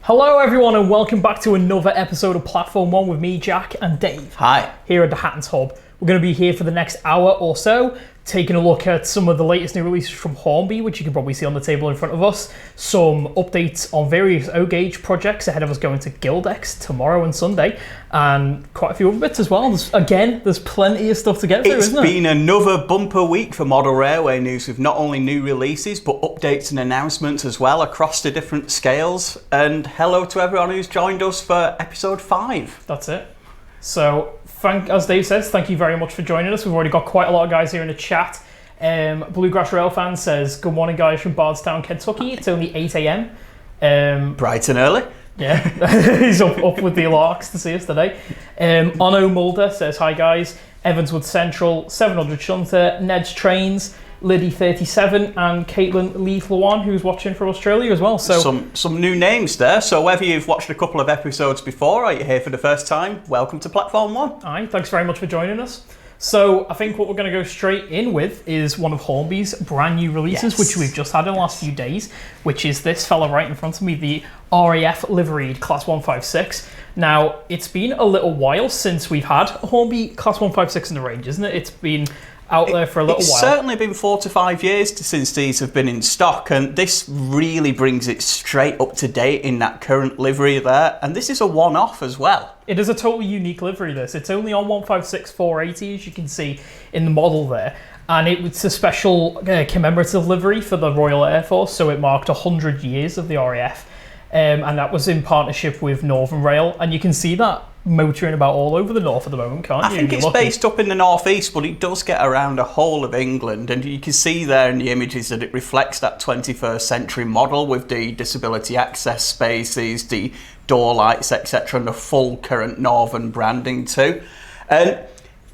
Hello everyone and welcome back to another episode of Platform 1 with me, Jack, and Dave. Hi. Here at the Hattons Hub. We're going to be here for the next hour or so, taking a look at some of the latest new releases from Hornby, which you can probably see on the table in front of us, some updates on various O-Gauge projects ahead of us going to Guildex tomorrow and Sunday, and quite a few other bits as well. There's plenty of stuff to get through, isn't it? It's been another bumper week for model railway news with not only new releases, but updates and announcements as well across the different scales. And hello to everyone who's joined us for episode 5. That's it. So, as Dave says, thank you very much for joining us. We've already got quite a lot of guys here in the chat. Bluegrass Rail Fan says, good morning guys from Bardstown, Kentucky. It's only 8 a.m. Bright and early. Yeah, he's up with the larks to see us today. Ono Mulder says, hi guys. Evanswood Central, 700 Shunter, Ned's Trains, Liddy 37, and Caitlin Leith Lawan, who's watching from Australia as well. So some new names there. So whether you've watched a couple of episodes before or you're here for the first time, welcome to Platform 1. Aye, thanks very much for joining us. So I think what we're going to go straight in with is one of Hornby's brand new releases, which we've just had in the last few days, which is this fella right in front of me, the RAF Liveried Class 156. Now, it's been a little while since we've had a Hornby Class 156 in the range, isn't it? It's been out there for a little while. It's certainly been 4 to 5 years since these have been in stock, and this really brings it straight up to date in that current livery there. And this is a one-off as well. It is a totally unique livery, this. It's only on 156 480, as you can see in the model there. And it's a special commemorative livery for the Royal Air Force, so it marked 100 years of the RAF. And that was in partnership with Northern Rail, and you can see that motoring about all over the north at the moment, can't you? I think it's based up in the northeast, but it does get around the whole of England, and you can see there in the images that it reflects that 21st century model with the disability access spaces, the door lights, etc., and the full current Northern branding too. And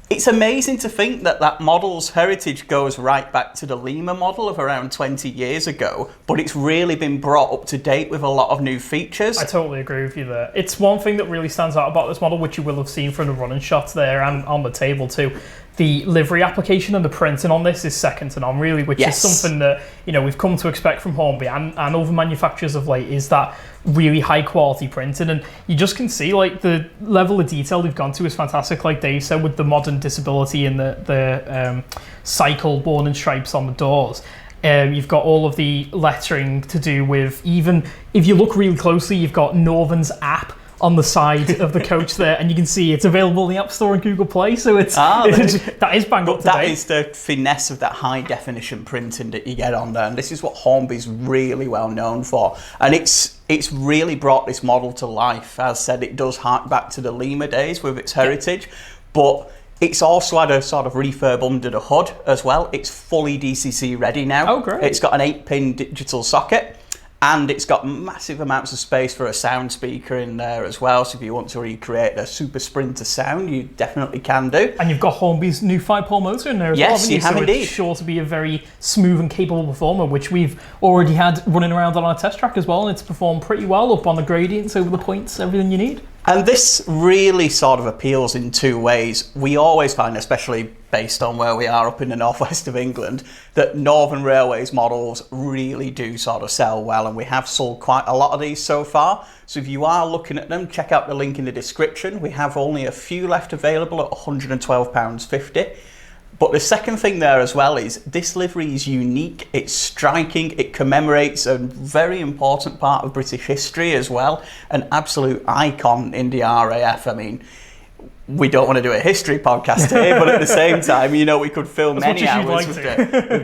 it's amazing to think that that model's heritage goes right back to the Lemur model of around 20 years ago, but it's really been brought up to date with a lot of new features. I totally agree with you there. It's one thing that really stands out about this model, which you will have seen from the running shots there and on the table too. The livery application and the printing on this is second to none, really, which is something that we've come to expect from Hornby and other manufacturers of late, is that really high quality printing, and you just can see like the level of detail they've gone to is fantastic, like Dave said, with the modern disability and the cycle warning stripes on the doors. You've got all of the lettering to do with, even if you look really closely, you've got Northern's app on the side of the coach there, and you can see it's available in the App Store and Google Play, so that is bang up to date. That is the finesse of that high definition printing that you get on there, and this is what Hornby's really well known for, and it's really brought this model to life. As said, it does hark back to the Lemur days with its heritage, but it's also had a sort of refurb under the hood as well. It's fully DCC ready now. Oh, great. It's got an 8-pin digital socket, and it's got massive amounts of space for a sound speaker in there as well. So if you want to recreate a super sprinter sound, you definitely can do. And you've got Hornby's new 5-pole motor in there as well, haven't you? Yes, you have indeed. It's sure to be a very smooth and capable performer, which we've already had running around on our test track as well, and it's performed pretty well up on the gradients, over the points, everything you need. And this really sort of appeals in two ways. We always find, especially based on where we are up in the northwest of England, that Northern Railways models really do sort of sell well, and we have sold quite a lot of these so far. So if you are looking at them, check out the link in the description. We have only a few left available at £112.50. But the second thing there as well is this livery is unique, it's striking, it commemorates a very important part of British history as well, an absolute icon in the RAF. I mean, we don't want to do a history podcast here, but at the same time, we could fill many hours with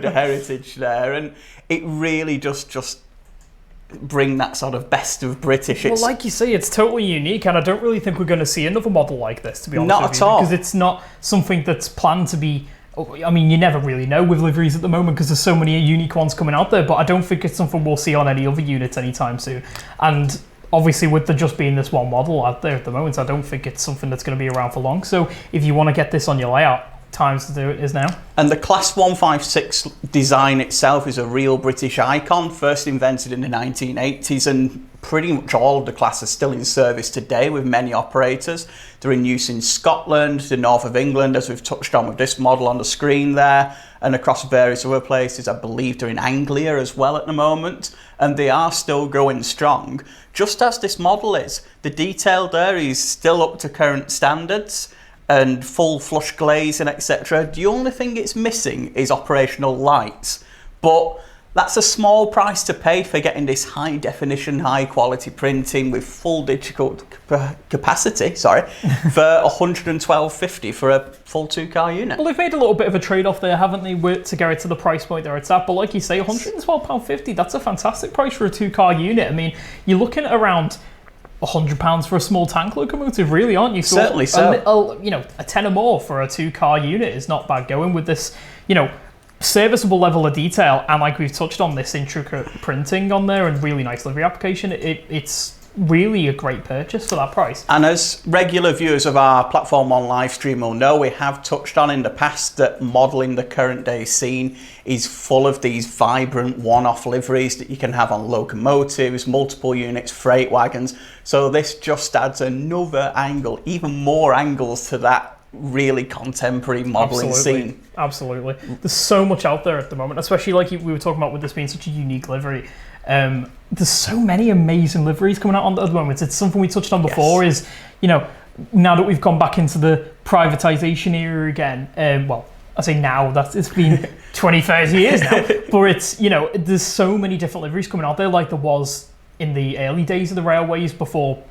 the heritage there, and it really just bring that sort of best of British. Well, like you say, it's totally unique, and I don't really think we're going to see another model like this, to be honest. Not at all. Because it's not something that's planned to be. I mean, you never really know with liveries at the moment because there's so many unique ones coming out there, but I don't think it's something we'll see on any other units anytime soon. And obviously with there just being this one model out there at the moment, I don't think it's something that's going to be around for long. So if you want to get this on your layout, times to do it is now. And the Class 156 design itself is a real British icon, first invented in the 1980s, and pretty much all of the class are still in service today with many operators. They're in use in Scotland, the north of England, as we've touched on with this model on the screen there, and across various other places. I believe they're in Anglia as well at the moment, and they are still going strong, just as this model is. The detail there is still up to current standards, and full flush glazing, etc. The only thing it's missing is operational lights, but that's a small price to pay for getting this high definition, high quality printing with full digital capacity, for $112.50 for a full 2-car unit. Well, they've made a little bit of a trade-off there, haven't they, to get it to the price point there it's at, but like you say, £112.50, that's a fantastic price for a 2-car unit. I mean, you're looking at around £100 for a small tank locomotive, really, aren't you? So certainly so. A tenner more for a 2-car unit is not bad going with this, serviceable level of detail, and like we've touched on, this intricate printing on there and really nice livery application. It's really a great purchase for that price. And as regular viewers of our Platform 1 live stream will know, we have touched on in the past that modelling the current day scene is full of these vibrant one-off liveries that you can have on locomotives, multiple units, freight wagons. So this just adds another angle, even more angles to that really contemporary modelling scene. Absolutely. There's so much out there at the moment, especially like we were talking about with this being such a unique livery. There's so many amazing liveries coming out on at the moment. It's something we touched on before, is, now that we've gone back into the privatisation era again, well, I say now, it's been 20, 30 years now, but it's, there's so many different liveries coming out there, like there was in the early days of the railways before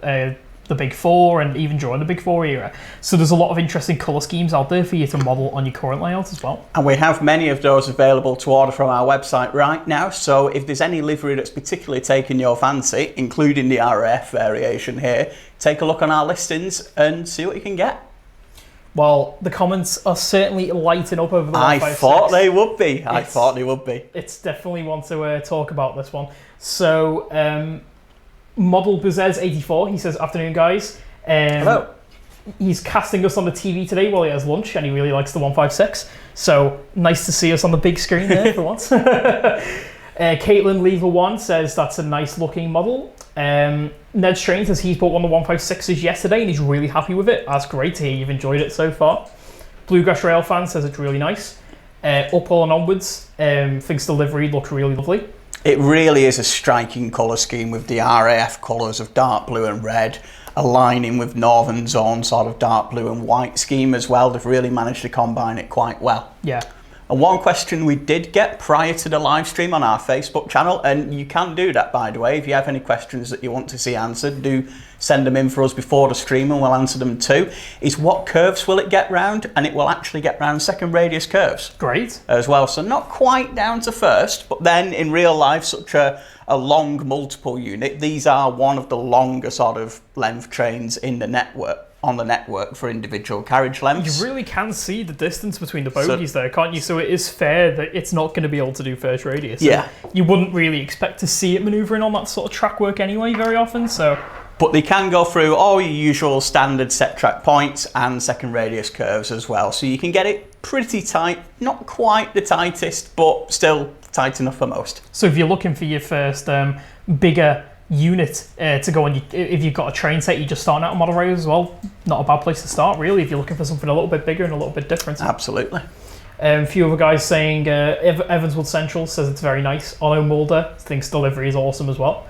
the Big Four, and even during the Big Four era. So there's a lot of interesting colour schemes out there for you to model on your current layout as well. And we have many of those available to order from our website right now. So if there's any livery that's particularly taken your fancy, including the RAF variation here, take a look on our listings and see what you can get. Well, the comments are certainly lighting up over the 156. I thought they would be. It's definitely one to talk about, this one. So, Model Bezez 84, he says, afternoon guys. Hello. He's casting us on the TV today while he has lunch, and he really likes the 156. So nice to see us on the big screen there for once. Caitlin Lever 1 says that's a nice looking model. Ned Strain says he's bought one of the 156s yesterday and he's really happy with it. That's great to hear you've enjoyed it so far. Bluegrass Rail Fan says it's really nice. Upall and onwards, thinks the livery looks really lovely. It really is a striking colour scheme with the RAF colours of dark blue and red, aligning with Northern Zone sort of dark blue and white scheme as well. They've really managed to combine it quite well. Yeah. And one question we did get prior to the live stream on our Facebook channel, and you can do that, by the way, if you have any questions that you want to see answered, do send them in for us before the stream and we'll answer them too, is what curves will it get round? And it will actually get round second radius curves. Great. As well, so not quite down to first, but then in real life, such a long multiple unit, these are one of the longer sort of length trains in the network. On the network for individual carriage lengths. You really can see the distance between the bogies there, can't you? So it is fair that it's not going to be able to do first radius. Yeah. You wouldn't really expect to see it manoeuvring on that sort of track work anyway very often, so... But they can go through all your usual standard set track points and second radius curves as well. So you can get it pretty tight, not quite the tightest, but still tight enough for most. So if you're looking for your first bigger unit to go on, if you've got a train set you're just starting out on model rails as well, not a bad place to start really if you're looking for something a little bit bigger and a little bit different. Absolutely. A few other guys saying Evanswood Central says it's very nice. Otto Mulder thinks delivery is awesome as well.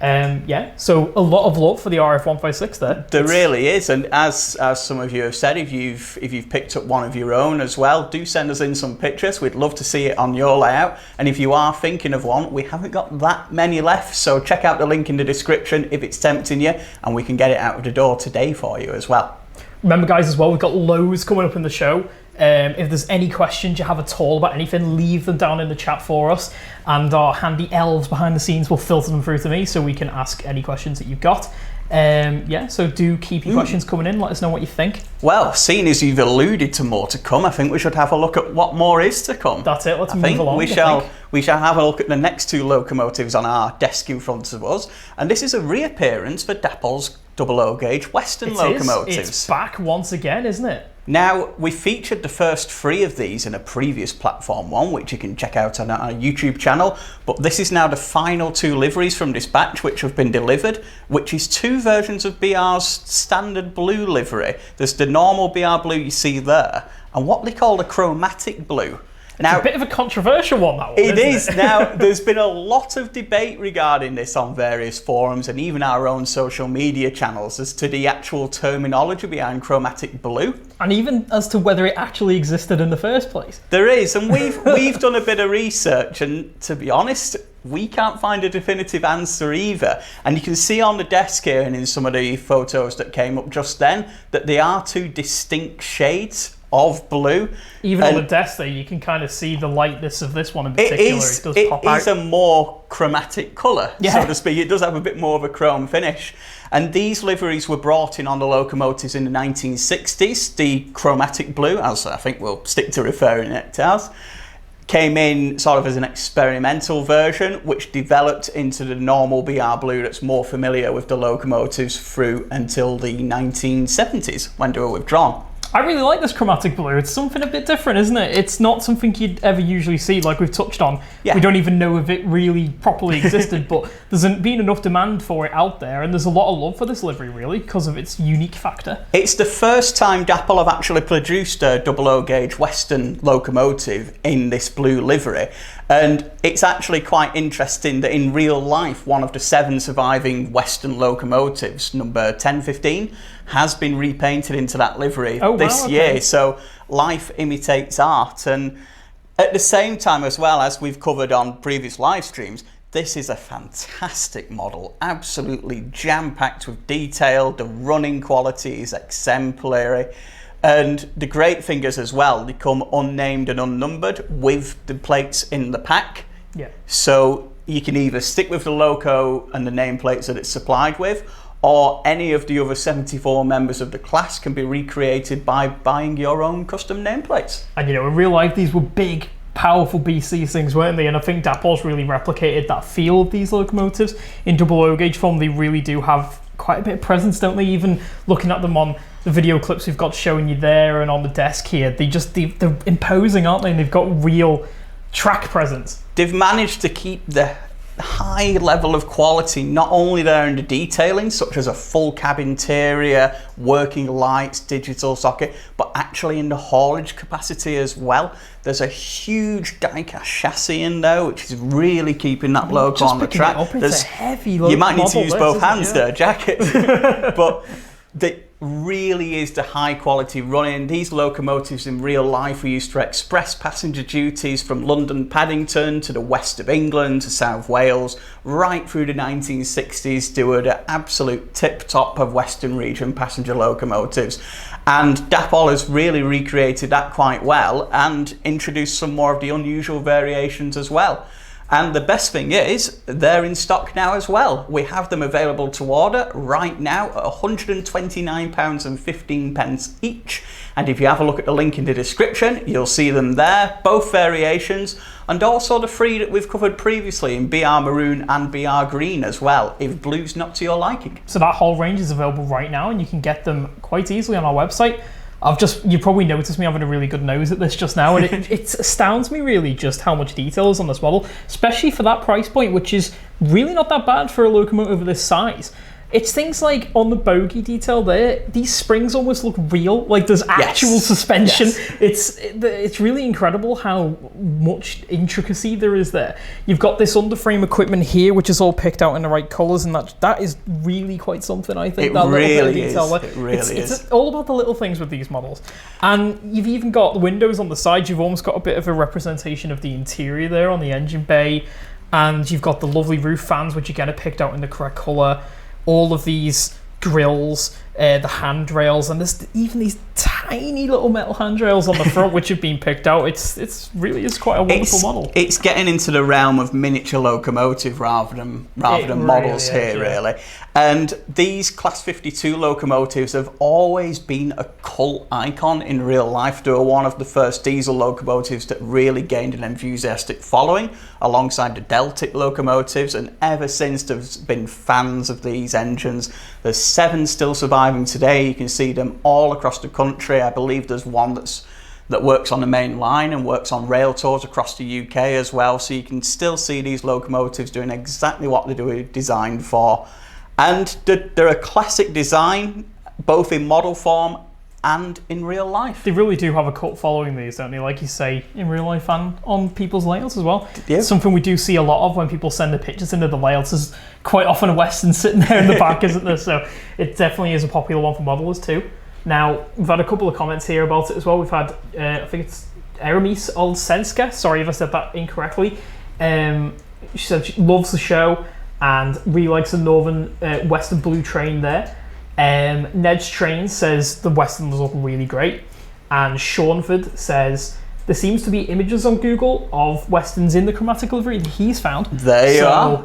Yeah, so a lot of love for the RF 156 there. There really is, and as some of you have said, if you've picked up one of your own as well, do send us in some pictures. We'd love to see it on your layout. And if you are thinking of one, we haven't got that many left, so check out the link in the description if it's tempting you, and we can get it out of the door today for you as well. Remember guys as well, we've got loads coming up in the show. If there's any questions you have at all about anything, leave them down in the chat for us, and our handy elves behind the scenes will filter them through to me so we can ask any questions that you've got. Yeah, so do keep your questions coming in, let us know what you think. Well, seeing as you've alluded to more to come, I think we should have a look at what more is to come. That's it, let's move along. We shall have a look at the next two locomotives on our desk in front of us, and this is a reappearance for Dapple's 00 gauge Western locomotives. It's back once again, isn't it? Now, we featured the first 3 of these in a previous platform one, which you can check out on our YouTube channel, but this is now the final 2 liveries from this batch which have been delivered, which is 2 versions of BR's standard blue livery. There's the normal BR blue you see there, and what they call the chromatic blue. Now, it's a bit of a controversial one, that one, It is. Now, there's been a lot of debate regarding this on various forums and even our own social media channels as to the actual terminology behind chromatic blue. And even as to whether it actually existed in the first place. There is, and we've done a bit of research, and to be honest, we can't find a definitive answer either. And you can see on the desk here and in some of the photos that came up just then that they are 2 distinct shades of blue. Even on the desk there, you can kind of see the lightness of this one in particular. It does pop out. It is a more chromatic colour, so to speak. It does have a bit more of a chrome finish. And these liveries were brought in on the locomotives in the 1960s. The chromatic blue, as I think we'll stick to referring it to as, came in sort of as an experimental version, which developed into the normal BR blue that's more familiar with the locomotives through until the 1970s, when they were withdrawn. I really like this chromatic blue. It's something a bit different, isn't it? It's not something you'd ever usually see, like we've touched on. Yeah. We don't even know if it really properly existed, but there's been enough demand for it out there, and there's a lot of love for this livery, really, because of its unique factor. It's the first time Dapple have actually produced a 00 gauge Western locomotive in this blue livery. And it's actually quite interesting that in real life, one of the 7 surviving Western locomotives, number 1015, has been repainted into that livery this year. So life imitates art. And at the same time as well, as we've covered on previous live streams, this is a fantastic model, absolutely jam-packed with detail. The running quality is exemplary. And the great thing is as well, they come unnamed and unnumbered with the plates in the pack. Yeah. So you can either stick with the loco and the nameplates that it's supplied with, or any of the other 74 members of the class can be recreated by buying your own custom nameplates. And you know, in real life, these were big, powerful BC things, weren't they? And I think Dapple's really replicated that feel of these locomotives. In 00 gauge form, they really do have quite a bit of presence, don't they? Even looking at them on the video clips we've got showing you there and on the desk here, they're imposing, aren't they? And they've got real track presence. They've managed to keep the high level of quality not only there in the detailing, such as a full cab interior, working lights, digital socket, but actually in the haulage capacity as well. There's a huge diecast chassis in there, which is really keeping that loco on the track. It's a heavy loco. You might need to use both hands there, Jack. But the really is the high quality running. These locomotives in real life were used for express passenger duties from London Paddington to the west of England to South Wales, right through the 1960s. They were the absolute tip top of Western region passenger locomotives. And Dapple has really recreated that quite well and introduced some more of the unusual variations as well. And the best thing is, they're in stock now as well. We have them available to order right now at £129.15 each. And if you have a look at the link in the description, you'll see them there, both variations, and also the 3 that we've covered previously in BR Maroon and BR Green as well, if blue's not to your liking. So that whole range is available right now, and you can get them quite easily on our website. You probably noticed me having a really good nose at this just now, and it astounds me really just how much detail is on this model, especially for that price point, which is really not that bad for a locomotive of this size. It's things like on the bogie detail there, these springs almost look real, like there's actual suspension. Yes. It's really incredible how much intricacy there is there. You've got this underframe equipment here, which is all picked out in the right colours, and that is really quite something, I think. It really is. It really is. It's all about the little things with these models. And you've even got the windows on the side. You've almost got a bit of a representation of the interior there on the engine bay. And you've got the lovely roof fans, which again are picked out in the correct colour. All of these grills, the handrails, and there's even these tiny little metal handrails on the front which have been picked out. It's really is quite a wonderful model. It's getting into the realm of miniature locomotive rather than models really here, really. And these Class 52 locomotives have always been a cult icon in real life. They were one of the first diesel locomotives that really gained an enthusiastic following alongside the Deltic locomotives, and ever since there's been fans of these engines. There's 7 still surviving today. You can see them all across the country. country. I believe there's one that works on the main line and works on rail tours across the UK as well. So you can still see these locomotives doing exactly what they're designed for. And they're a classic design, both in model form and in real life. They really do have a cult following, these, don't they? Like you say, in real life and on people's layouts as well. Yeah. Something we do see a lot of when people send the pictures into the layouts is quite often a Western sitting there in the back, isn't there? So it definitely is a popular one for modelers too. Now, we've had a couple of comments here about it as well. We've had, I think it's Aramis Olsenska, sorry if I said that incorrectly. She said she loves the show and really likes the Northern Western Blue train there. Ned's Train says the Westerns look really great. And Shaunford says there seems to be images on Google of Westerns in the chromatic livery that he's found. There you are.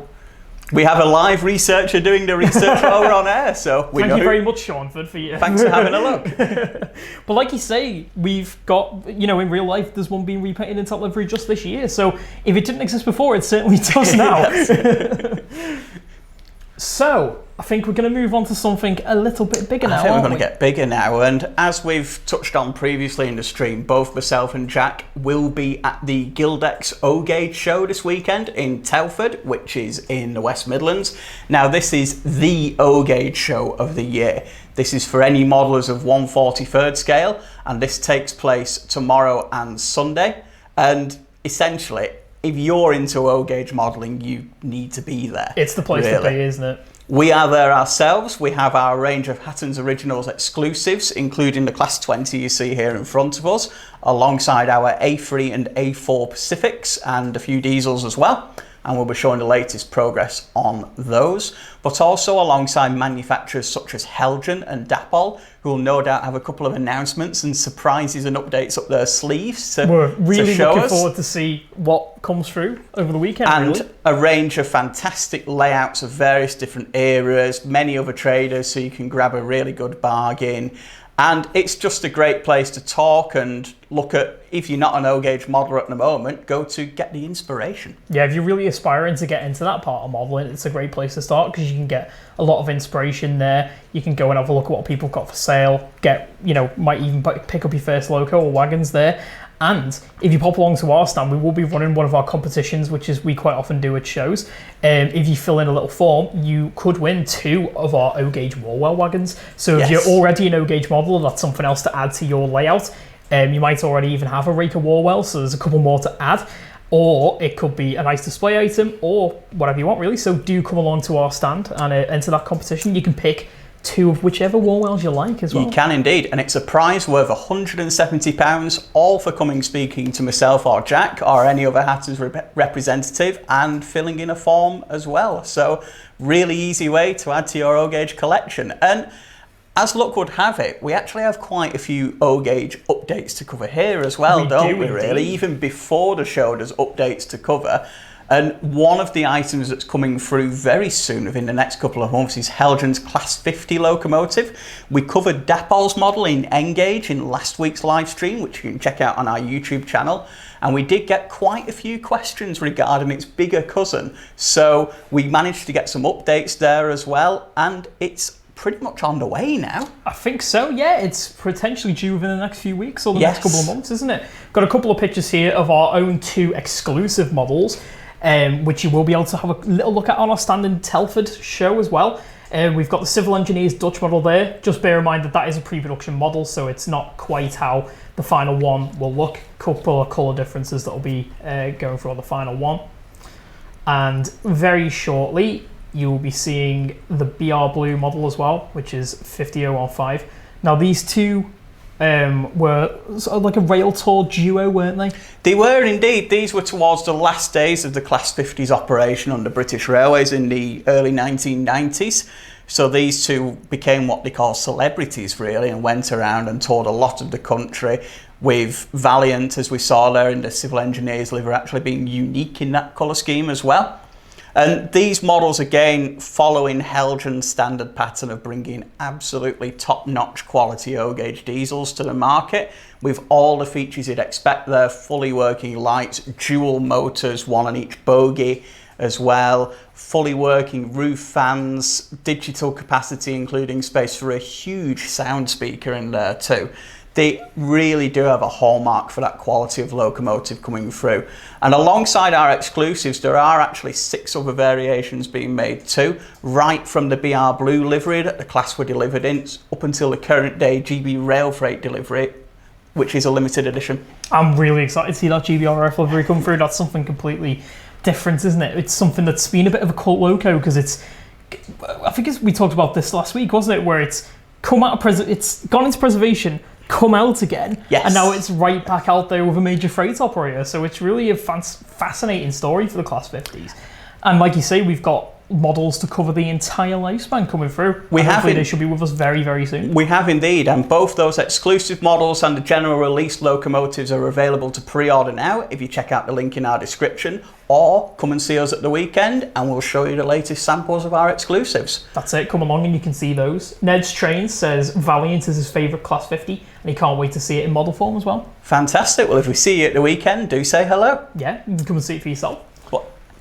We have a live researcher doing the research while we're on air, so we Thank you very much, Shaunford, for you. Thanks for having a look. But like you say, we've got, you know, in real life, there's one being repainted in top livery just this year. So if it didn't exist before, it certainly does now. So I think we're going to move on to something a little bit bigger now. I think we're going to get bigger now, and as we've touched on previously in the stream, both myself and Jack will be at the Guildex O-Gauge show this weekend in Telford, which is in the West Midlands. Now, this is the O-Gauge show of the year. This is for any modelers of 1/43rd scale, and this takes place tomorrow and Sunday. And essentially, if you're into O-Gauge modelling, you need to be there. It's the place to be, isn't it? We are there ourselves. We have our range of Hattons Originals exclusives, including the Class 20 you see here in front of us, alongside our A3 and A4 Pacifics and a few diesels as well. And we'll be showing the latest progress on those, but also alongside manufacturers such as Helgen and Dapol, who will no doubt have a couple of announcements and surprises and updates up their sleeves We're really to show looking us. forward to see what comes through over the weekend. And really. a range of fantastic layouts of various different eras, many other traders, so you can grab a really good bargain. And it's just a great place to talk and look at, if you're not an O-Gauge modeler at the moment, go to get the inspiration. Yeah, if you're really aspiring to get into that part of modelling, it's a great place to start because you can get a lot of inspiration there. You can go and have a look at what people have got for sale, might even pick up your first loco or wagons there. And if you pop along to our stand, we will be running one of our competitions, which is we quite often do at shows. If you fill in a little form, you could win 2 of our O-Gauge Warwell wagons. So if you're already an O-Gauge modeler, that's something else to add to your layout. You might already even have a Railcar Warwell, so there's a couple more to add. Or it could be a nice display item, or whatever you want really. So do come along to our stand and enter that competition. You can pick 2 of whichever Warwells you like as well. You can indeed, and it's a prize worth £170, all for coming speaking to myself or Jack or any other Hattons representative and filling in a form as well. So really easy way to add to your O-Gauge collection. And as luck would have it, we actually have quite a few O-Gauge updates to cover here as well, don't we really? Even before the show, there's updates to cover. And one of the items that's coming through very soon, within the next couple of months, is Helgen's Class 50 locomotive. We covered Dapol's model in N-Gauge in last week's live stream, which you can check out on our YouTube channel. And we did get quite a few questions regarding its bigger cousin. So we managed to get some updates there as well. And it's pretty much on the way now. I think so, yeah. It's potentially due within the next few weeks or the next couple of months, isn't it? Got a couple of pictures here of our own 2 exclusive models. Which you will be able to have a little look at on our stand in Telford show as well. We've got the Civil Engineers Dutch model there. Just bear in mind that that is a pre-production model, so it's not quite how the final one will look. Couple of colour differences that will be going through on the final one. And very shortly, you will be seeing the BR Blue model as well, which is 50015. Now these 2 were sort of like a rail tour duo, weren't they? They were indeed. These were towards the last days of the Class 50's operation under British Railways in the early 1990s. So these 2 became what they call celebrities really, and went around and toured a lot of the country, with Valiant, as we saw there in the Civil Engineers livery, actually being unique in that colour scheme as well. And these models, again, following Helgen's standard pattern of bringing absolutely top-notch quality O-Gauge diesels to the market, with all the features you'd expect there: fully working lights, dual motors, 1 on each bogie as well, fully working roof fans, digital capacity, including space for a huge sound speaker in there too. They really do have a hallmark for that quality of locomotive coming through. And alongside our exclusives, there are actually 6 other variations being made too, right from the BR Blue livery that the class were delivered in, up until the current day GB Rail Freight delivery, which is a limited edition. I'm really excited to see that GBRF livery come through. That's something completely different, isn't it? It's something that's been a bit of a cult loco, because I think we talked about this last week, wasn't it? Where it's it's gone into preservation, come out again, yes, and now it's right back out there with a major freight operator. So it's really a fascinating story for the Class 50s. And like you say, we've got models to cover the entire lifespan coming through. Hopefully they should be with us very, very soon. We have indeed, and both those exclusive models and the general release locomotives are available to pre-order now if you check out the link in our description, or come and see us at the weekend and we'll show you the latest samples of our exclusives. That's it, come along and you can see those. Ned's Train says Valiant is his favourite Class 50 and he can't wait to see it in model form as well. Fantastic. Well, if we see you at the weekend, do say hello. Yeah, you can come and see it for yourself.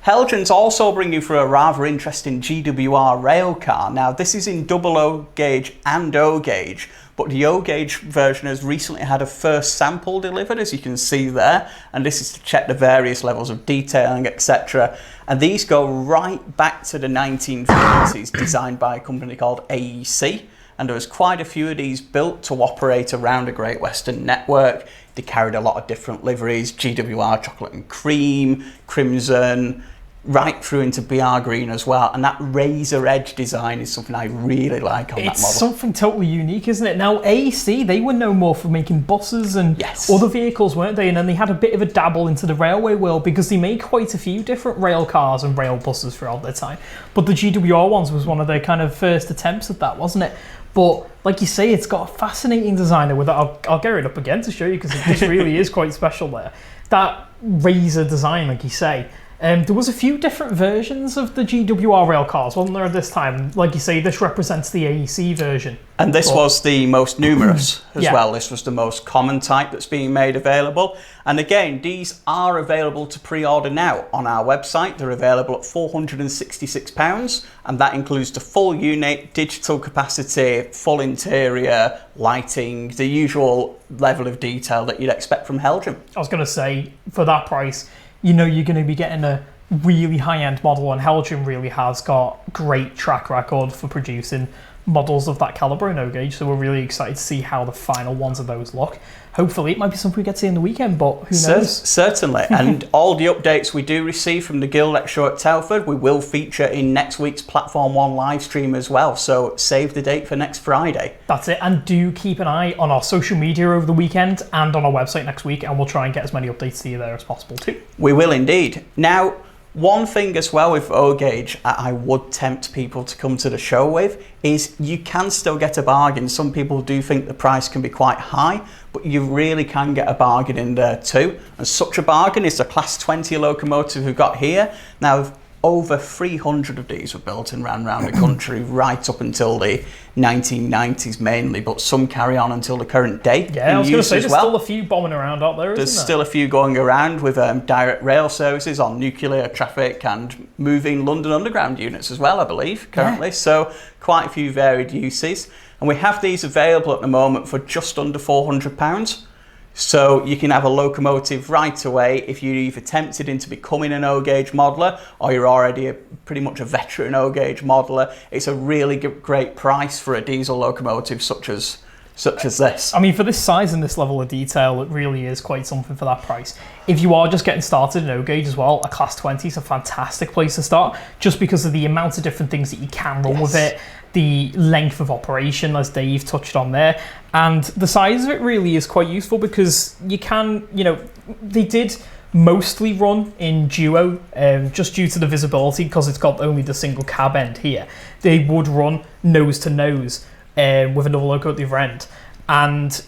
Helgen's also bring you through a rather interesting GWR rail car. Now, this is in double O gauge and O gauge, but the O gauge version has recently had a first sample delivered, as you can see there, and this is to check the various levels of detailing, etc. And these go right back to the 1950s, designed by a company called AEC. And there was quite a few of these built to operate around a Great Western network. They carried a lot of different liveries: GWR chocolate and cream, crimson, right through into BR green as well. And that razor edge design is something I really like on that model. It's something totally unique, isn't it? Now, AEC, they were known more for making buses and other vehicles, weren't they? And then they had a bit of a dabble into the railway world, because they made quite a few different rail cars and rail buses throughout their time. But the GWR ones was one of their kind of first attempts at that, wasn't it? But like you say, it's got a fascinating design with it. I'll get it up again to show you, because it just really is quite special there. That razor design, like you say. There was a few different versions of the GWR rail cars, wasn't there, at this time? Like you say, this represents the AEC version. And this was the most numerous as well. This was the most common type that's being made available. And again, these are available to pre-order now on our website. They're available at £466, and that includes the full unit, digital capacity, full interior, lighting, the usual level of detail that you'd expect from Helgen. I was going to say, for that price, you know you're going to be getting a really high-end model, and Helgen really has got great track record for producing models of that calibre in O-gauge, so we're really excited to see how the final ones of those look. Hopefully it might be something we get to see in the weekend, but who knows? Certainly. And all the updates we do receive from the Guildex show at Telford, we will feature in next week's Platform 1 live stream as well, so save the date for next Friday. That's it, and do keep an eye on our social media over the weekend and on our website next week, and we'll try and get as many updates to you there as possible too. We will indeed. Now, one thing as well with O-gauge I would tempt people to come to the show with is you can still get a bargain. Some people do think the price can be quite high, but you really can get a bargain in there too. And such a bargain is the Class 20 locomotive we've got here. Now, over 300 of these were built and ran around the country right up until the 1990s mainly, but some carry on until the current day. Yeah, I was going to say, there's still a few bombing around out there, There's still a few going around with direct rail services on nuclear traffic and moving London Underground units as well, I believe, currently. So quite a few varied uses. And we have these available at the moment for just under £400. So you can have a locomotive right away if you're either tempted into becoming an O-gauge modeller or you're already pretty much a veteran O-gauge modeller. It's a really great price for a diesel locomotive such as this. I mean, for this size and this level of detail, it really is quite something for that price. If you are just getting started in O-gauge as well, a Class 20 is a fantastic place to start, just because of the amount of different things that you can run with it, the length of operation, as Dave touched on there, and the size of it really is quite useful, because you can, they did mostly run in duo, just due to the visibility, because it's got only the single cab end here. They would run nose to nose with another loco at the other end, and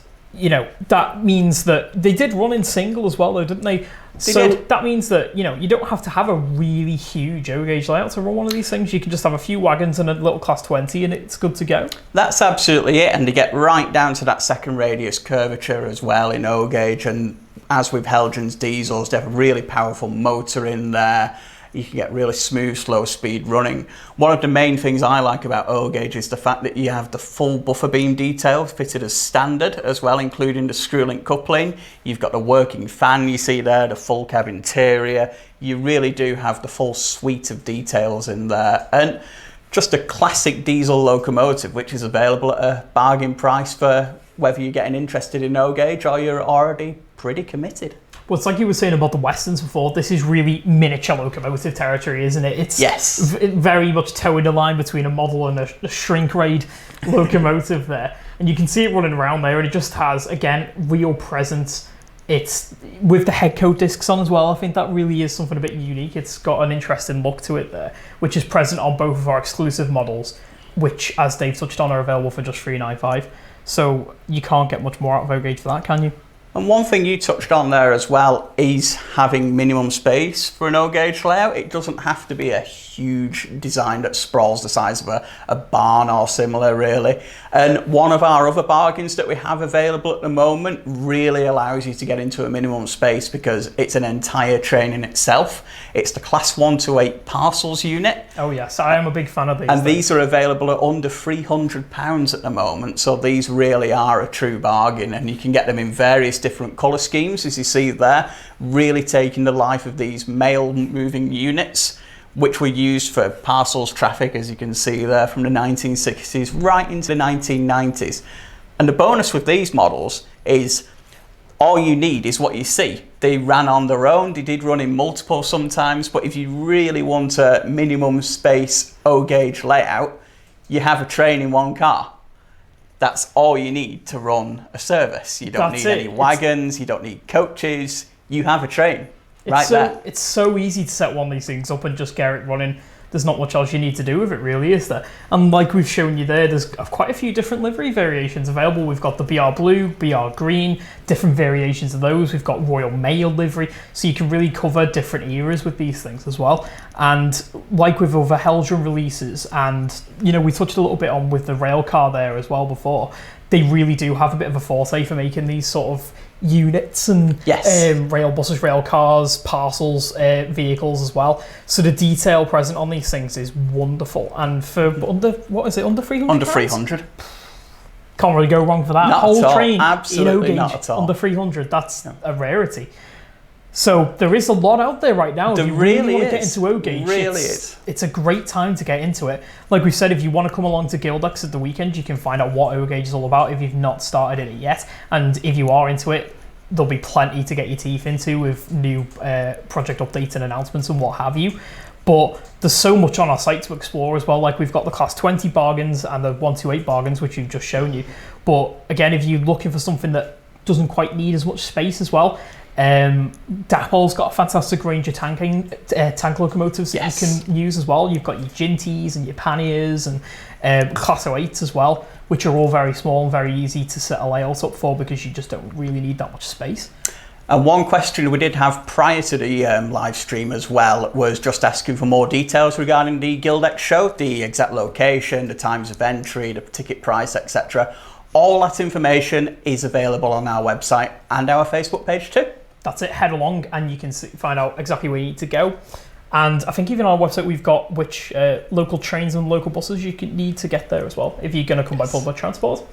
that means that they did run in single as well, though, didn't they? That means that you don't have to have a really huge O-gauge layout to run one of these things. You can just have a few wagons and a little Class 20 and it's good to go. That's absolutely it, and they get right down to that second radius curvature as well in O-gauge, and as with Helgen's diesels, they have a really powerful motor in there. You can get really smooth, slow speed running. One of the main things I like about O gauge is the fact that you have the full buffer beam detail fitted as standard as well, including the screw link coupling. You've got the working fan you see there, the full cab interior. You really do have the full suite of details in there. And just a classic diesel locomotive, which is available at a bargain price for whether you're getting interested in O gauge or you're already pretty committed. Well, it's like you were saying about the Westerns before, this is really miniature locomotive territory, isn't it? It's very much towing the line between a model and a shrink-raid locomotive there. And you can see it running around there, and it just has, again, real presence. It's with the head coat discs on as well. I think that really is something a bit unique. It's got an interesting look to it there, which is present on both of our exclusive models, which, as Dave touched on, are available for just $395. So you can't get much more out of O gauge for that, can you? And one thing you touched on there as well is having minimum space for an O gauge layout. It doesn't have to be a huge design that sprawls the size of a barn or similar, really. And one of our other bargains that we have available at the moment really allows you to get into a minimum space because it's an entire train in itself. It's the Class 1 to 8 Parcels unit. Oh yes, I am a big fan of these. And these are available at under £300 at the moment, so these really are a true bargain, and you can get them in various different colour schemes, as you see there, really taking the life of these mail moving units, which were used for parcels traffic, as you can see there, from the 1960s right into the 1990s. And the bonus with these models is all you need is what you see. They ran on their own, they did run in multiple sometimes, but if you really want a minimum space O gauge layout, you have a train in one car. That's all you need to run a service. You don't need any wagons, you don't need coaches, you have a train right there. It's so easy to set one of these things up and just get it running. There's not much else you need to do with it, really, is there? And like we've shown you there's quite a few different livery variations available. We've got the BR Blue, BR Green, different variations of those. We've got Royal Mail livery, so you can really cover different eras with these things as well. And like with other Helldrum releases, and we touched a little bit on with the Railcar there as well before, they really do have a bit of a forte for making these sort of units and rail buses, rail cars, parcels vehicles as well. So the detail present on these things is wonderful, and for under 300? Under 300. Can't really go wrong for that. Not whole at all. train Absolutely in O not gauge at all. under 300. That's a rarity. So there is a lot out there right now. If you really want to get into O gauge, it's a great time to get into it. Like we said, if you want to come along to Guildex at the weekend, you can find out what O gauge is all about if you've not started in it yet. And if you are into it, there'll be plenty to get your teeth into with new project updates and announcements and what have you. But there's so much on our site to explore as well. Like we've got the Class 20 bargains and the 128 bargains, which we've just shown you. But again, if you're looking for something that doesn't quite need as much space as well, Dapol's got a fantastic range of tank locomotives that you can use as well. You've got your Ginties and your Panniers and Class 08s as well, which are all very small and very easy to set a layout up for because you just don't really need that much space. And one question we did have prior to the live stream as well was just asking for more details regarding the Guildex show, the exact location, the times of entry, the ticket price, etc. All that information is available on our website and our Facebook page too. That's it, head along and you can find out exactly where you need to go. And I think even on our website we've got which local trains and local buses you need to get there as well if you're going to come by public transport.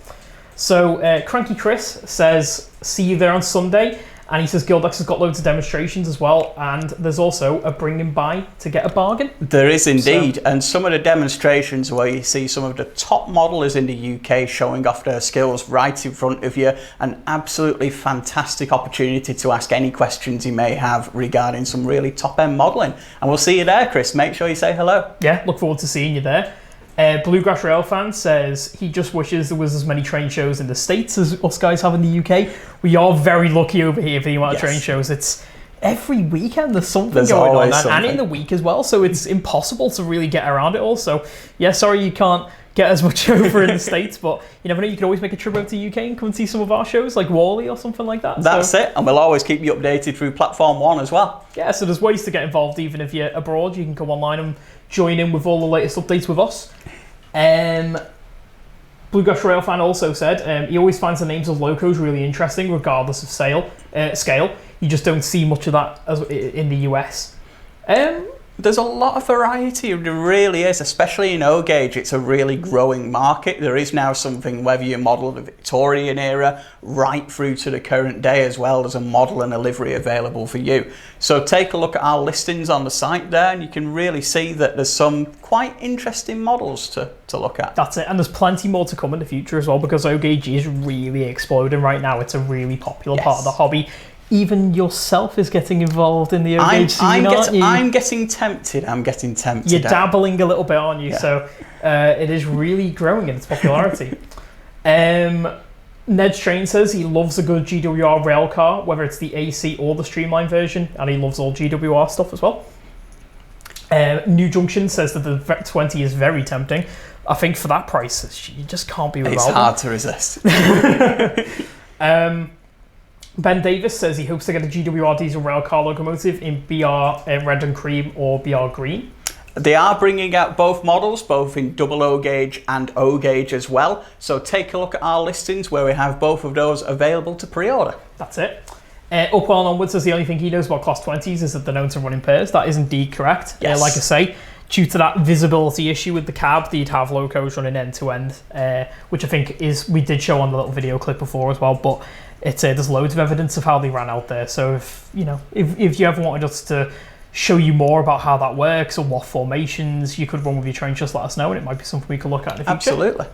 So Cranky Chris says, see you there on Sunday. And he says Guildex has got loads of demonstrations as well, and there's also a bringing by to get a bargain. There is indeed, and some of the demonstrations where you see some of the top modelers in the UK showing off their skills right in front of you, an absolutely fantastic opportunity to ask any questions you may have regarding some really top-end modelling. And we'll see you there, Chris. Make sure you say hello. Yeah, look forward to seeing you there. Bluegrass Rail Fan says he just wishes there was as many train shows in the States as us guys have in the UK. We are very lucky over here for the amount of train shows. It's every weekend there's something going on, and in the week as well, so it's impossible to really get around it all. So yeah, sorry you can't get as much over in the States, but you never know, you can always make a trip out to the UK and come and see some of our shows like Wally or something like that. That's it, and we'll always keep you updated through Platform 1 as well. Yeah, so there's ways to get involved even if you're abroad. You can go online and join in with all the latest updates with us. Bluegrass Rail Fan also said he always finds the names of locos really interesting regardless of scale. You just don't see much of that in the US. There's a lot of variety, there really is, especially in O gauge. It's a really growing market. There is now something, whether you model the Victorian era right through to the current day as well, there's a model and a livery available for you. So take a look at our listings on the site there and you can really see that there's some quite interesting models to look at. That's it, and there's plenty more to come in the future as well, because O gauge is really exploding right now. It's a really popular part of the hobby. Even yourself is getting involved in the O gauge scene, aren't you? I'm getting tempted. You're dabbling a little bit, aren't you? Yeah. So it is really growing in its popularity. Ned Strain says he loves a good GWR rail car, whether it's the AC or the streamlined version, and he loves all GWR stuff as well. New Junction says that the VEC 20 is very tempting. I think for that price, you just can't be without. It's hard to resist. Ben Davis says he hopes to get a GWR diesel railcar locomotive in BR red and cream or BR green. They are bringing out both models, both in double O gauge and O gauge as well. So take a look at our listings where we have both of those available to pre-order. That's it. Upwell and Onwards says the only thing he knows about Class 20s is that they're known to run in pairs. That is indeed correct. Yes. Like I say, due to that visibility issue with the cab, you'd have locos running end to end, which I think we did show on the little video clip before as well, but there's loads of evidence of how they ran out there. So if you ever wanted us to show you more about how that works or what formations you could run with your train, just let us know and it might be something we could look at in the future. Absolutely.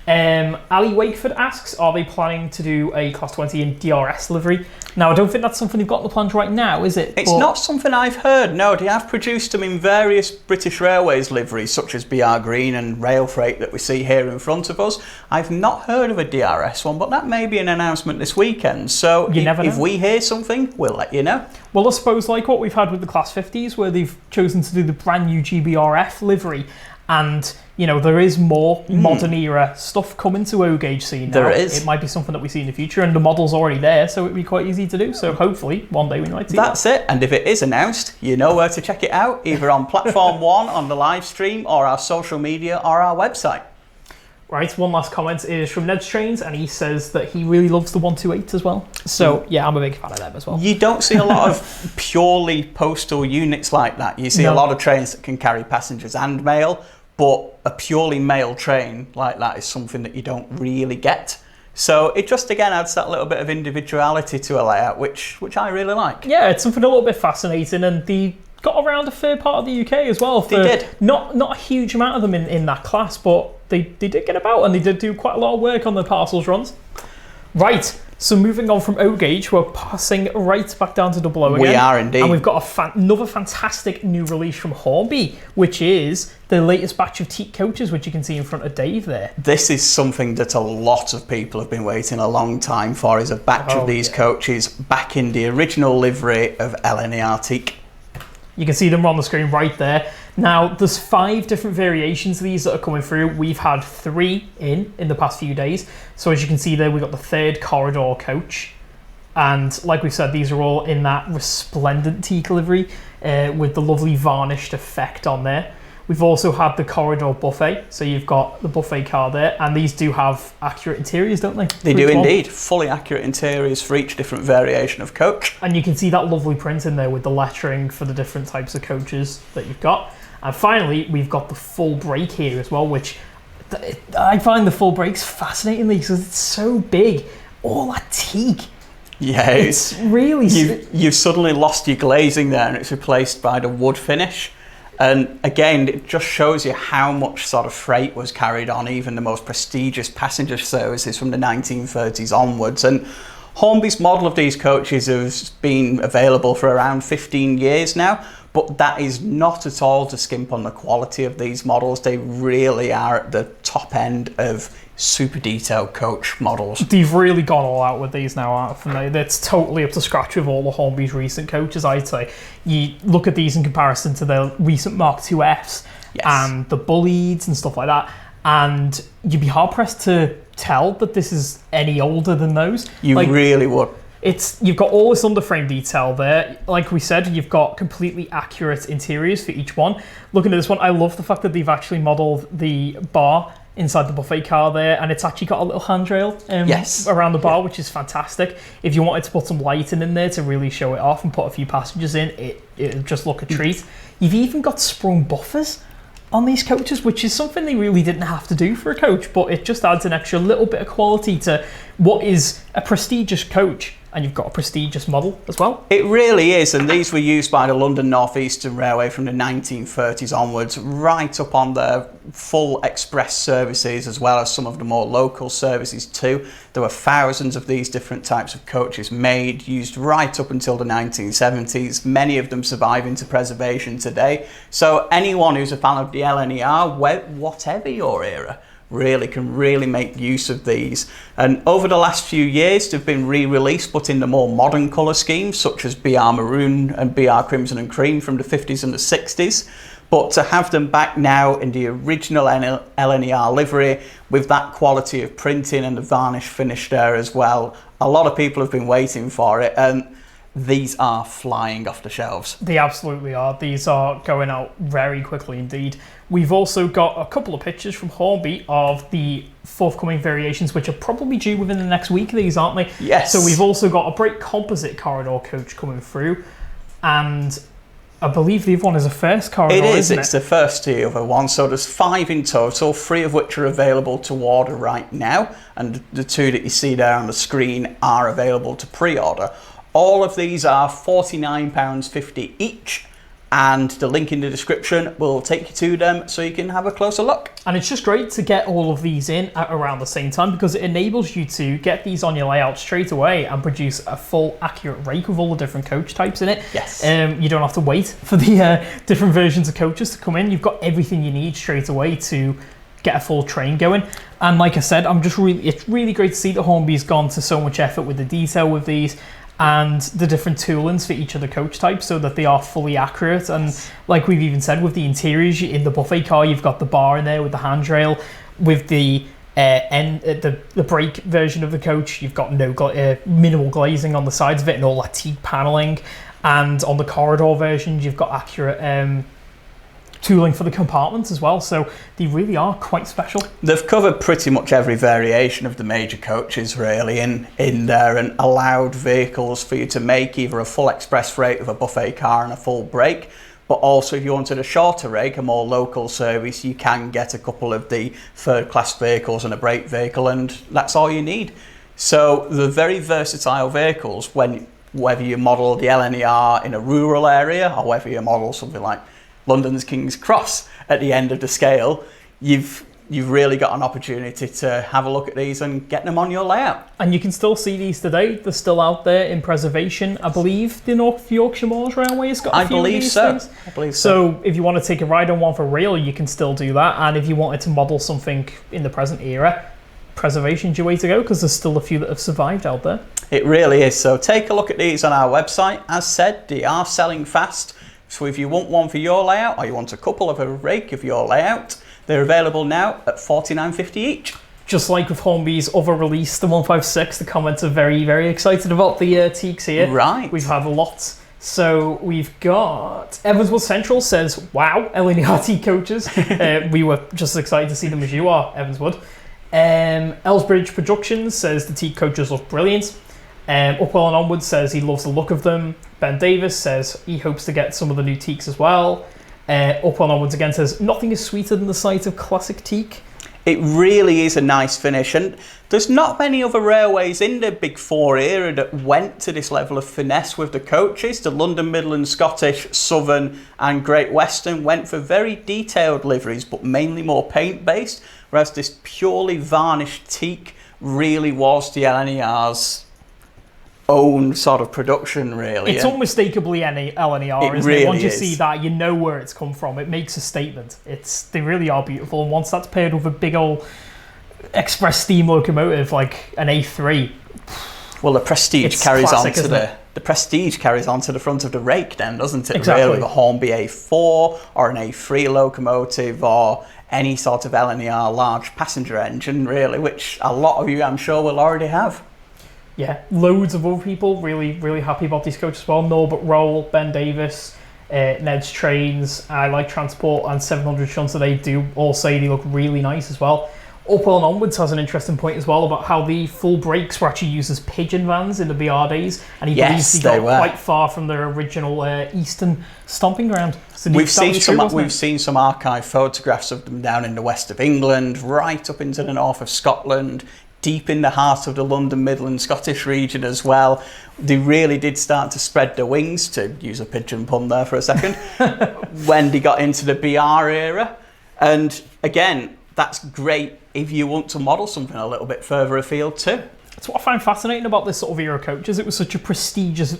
Ali Wakeford asks, are they planning to do a Class 20 in DRS livery? Now, I don't think that's something they've got in the plans right now, is it? It's not something I've heard, no. They have produced them in various British Railways liveries, such as BR Green and Rail Freight that we see here in front of us. I've not heard of a DRS one, but that may be an announcement this weekend. So if we hear something, we'll let you know. Well, I suppose like what we've had with the Class 50s, where they've chosen to do the brand new GBRF livery, and there is more modern era stuff coming to O gauge scene now. There is. It might be something that we see in the future, and the model's already there, so it'd be quite easy to do. So hopefully one day we might see That's it. And if it is announced, you know where to check it out, either on Platform 1 on the live stream, or our social media, or our website. Right, one last comment is from Ned Strains, and he says that he really loves the 128 as well. So yeah, I'm a big fan of them as well. You don't see a lot of purely postal units like that. You see a lot of trains that can carry passengers and mail, but a purely mail train like that is something that you don't really get. So it just again adds that little bit of individuality to a layout, which I really like. Yeah, it's something a little bit fascinating, and the got around a fair part of the UK as well. They did. Not a huge amount of them in that class, but they did get about, and they did do quite a lot of work on the parcels runs. Right, so moving on from O gauge, we're passing right back down to double O again. We are indeed. And we've got another fantastic new release from Hornby, which is the latest batch of Teak coaches, which you can see in front of Dave there. This is something that a lot of people have been waiting a long time for, is a batch of these coaches back in the original livery of LNER Teak. You can see them on the screen right there. Now, there's 5 different variations of these that are coming through. We've had 3 in the past few days. So as you can see there, we've got the 3rd corridor coach. And like we said, these are all in that resplendent Teak livery with the lovely varnished effect on there. We've also had the corridor buffet. So you've got the buffet car there. And these do have accurate interiors, don't they? They do indeed. Fully accurate interiors for each different variation of coach. And you can see that lovely print in there with the lettering for the different types of coaches that you've got. And finally, we've got the full brake here as well, which I find the full brakes fascinating because it's so big. All that Teak. Yeah, it's really... You've suddenly lost your glazing there and it's replaced by the wood finish. And again, it just shows you how much sort of freight was carried on even the most prestigious passenger services from the 1930s onwards. And Hornby's model of these coaches has been available for around 15 years now, but that is not at all to skimp on the quality of these models. They really are at the top end of super detailed coach models. They've really gone all out with these now, haven't they? It's totally up to scratch with all the Hornby's recent coaches, I'd say. You look at these in comparison to the recent Mark IIFs and the Bullieds and stuff like that, and you'd be hard-pressed to tell that this is any older than those. You really would. You've got all this underframe detail there. Like we said, you've got completely accurate interiors for each one. Looking at this one, I love the fact that they've actually modelled the bar inside the buffet car there, and it's actually got a little handrail around the bar, which is fantastic. If you wanted to put some lighting in there to really show it off and put a few passengers in, it'll just look a treat. You've even got sprung buffers on these coaches, which is something they really didn't have to do for a coach, but it just adds an extra little bit of quality to what is a prestigious coach, and you've got a prestigious model as well. It really is, and these were used by the London North Eastern Railway from the 1930s onwards, right up on their full express services, as well as some of the more local services too. There were thousands of these different types of coaches made, used right up until the 1970s, many of them survive into preservation today. So anyone who's a fan of the LNER, whatever your era, can really make use of these. And over the last few years they've been re-released, but in the more modern colour schemes, such as BR Maroon and BR Crimson and Cream from the 50s and the 60s. But to have them back now in the original LNER livery with that quality of printing and the varnish finish there as well, a lot of people have been waiting for it, and these are flying off the shelves. They absolutely are. These are going out very quickly indeed. We've also got a couple of pictures from Hornby of the forthcoming variations, which are probably due within the next week, these, aren't they? Yes. So we've also got a brake composite corridor coach coming through, and I believe the other one is a first corridor, isn't it? It's the first to the other one. So there's 5 in total, 3 of which are available to order right now, and the 2 that you see there on the screen are available to pre-order. All of these are £49.50 each, and the link in the description will take you to them so you can have a closer look. And it's just great to get all of these in at around the same time, because it enables you to get these on your layout straight away and produce a full accurate rake with all the different coach types in it. Yes. You don't have to wait for the different versions of coaches to come in. You've got everything you need straight away to get a full train going. And like I said, it's really great to see that Hornby's gone to so much effort with the detail with these, and the different toolings for each of the coach types so that they are fully accurate. And like we've even said, with the interiors in the buffet car, you've got the bar in there with the handrail. With the the brake version of the coach, you've got minimal glazing on the sides of it and all that teak paneling. And on the corridor versions, you've got accurate tooling for the compartments as well, so they really are quite special. They've covered pretty much every variation of the major coaches really in there, and allowed vehicles for you to make either a full express freight with a buffet car and a full brake, but also if you wanted a shorter rake, a more local service, you can get a couple of the third class vehicles and a brake vehicle, and that's all you need. So they're very versatile vehicles, whether you model the LNER in a rural area or whether you model something like London's King's Cross at the end of the scale, you've really got an opportunity to have a look at these and get them on your layout. And you can still see these today. They're still out there in preservation. I believe the North Yorkshire Moors Railway has got a few of these things. I believe so. So if you want to take a ride on one for real, you can still do that. And if you wanted to model something in the present era, preservation's your way to go, because there's still a few that have survived out there. It really is. So take a look at these on our website. As said, they are selling fast. So if you want one for your layout, or you want a couple of a rake of your layout, they're available now at £49.50 each. Just like with Hornby's other release, the 156, the comments are very, very excited about the Teaks here. Right. We've had lots. So we've got Evanswood Central says, wow, LNER Teak coaches. We were just as excited to see them as you are, Evanswood. Elsbridge Productions says the Teak coaches look brilliant. Upwell and Onward says he loves the look of them. Ben Davis says he hopes to get some of the new Teaks as well. Upwell and Onwards again says nothing is sweeter than the sight of classic Teak. It really is a nice finish, and there's not many other railways in the Big Four era that went to this level of finesse with the coaches. The London, Midland, Scottish, Southern and Great Western went for very detailed liveries, but mainly more paint based, whereas this purely varnished Teak really was the LNER's own sort of production, really. It's unmistakably LNER, isn't really it? Once you is. see that, you know where it's come from. It makes a statement. They really are beautiful, and once that's paired with a big old express steam locomotive like an A3, well, the prestige carries classic, on to the prestige carries on to the front of the rake, then, doesn't it? Exactly. Really, the Hornby A4 or an A3 locomotive or any sort of LNER large passenger engine, really, which a lot of you, I'm sure, will already have. Yeah, loads of other people really, really happy about these coaches as well. Norbert Roll, Ben Davis, Ned's Trains, I Like Transport and 700 Shunts, they do all say they look really nice as well. Upwell and Onwards has an interesting point as well about how the full brakes were actually used as pigeon vans in the BR days, and he believes he got quite far from their original eastern stomping ground. So we've seen some archive photographs of them down in the west of England, right up into the north of Scotland, deep in the heart of the London, Midland, Scottish region as well. They really did start to spread their wings, to use a pigeon pun there for a second, when they got into the BR era. And again, that's great if you want to model something a little bit further afield too. That's what I find fascinating about this sort of era coaches. It was such a prestigious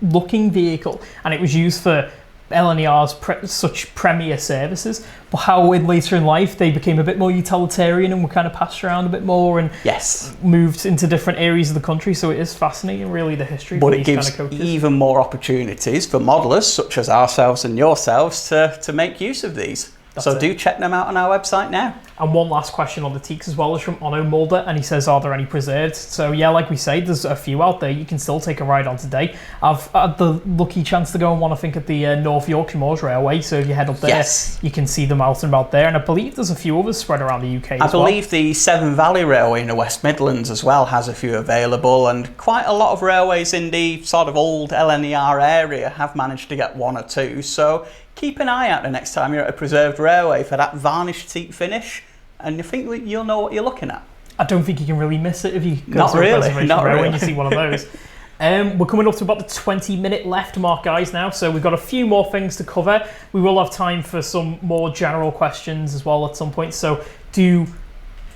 looking vehicle, and it was used for LNER's such premier services, but how later in life they became a bit more utilitarian and were kind of passed around a bit more and moved into different areas of the country. So it is fascinating, really, the history of these kind of coaches. But it gives even more opportunities for modelers such as ourselves and yourselves to make use of these. So do check them out on our website now. And one last question on the Teaks as well is from Onno Mulder, and he says, are there any preserved? So yeah, like we say, there's a few out there you can still take a ride on today. I've had the lucky chance to go on one, I think, at the North Yorkshire Moors Railway, so if you head up there, you can see them out and about there, and I believe there's a few others spread around the UK as well. I believe the Severn Valley Railway in the West Midlands as well has a few available, and quite a lot of railways in the sort of old LNER area have managed to get one or two, so keep an eye out the next time you're at a preserved railway for that varnished teak finish, and you think you'll know what you're looking at. I don't think you can really miss it if you go to a preservation railway and you see one of those. We're coming up to about the 20-minute left mark, guys, now, so we've got a few more things to cover. We will have time for some more general questions as well at some point, so do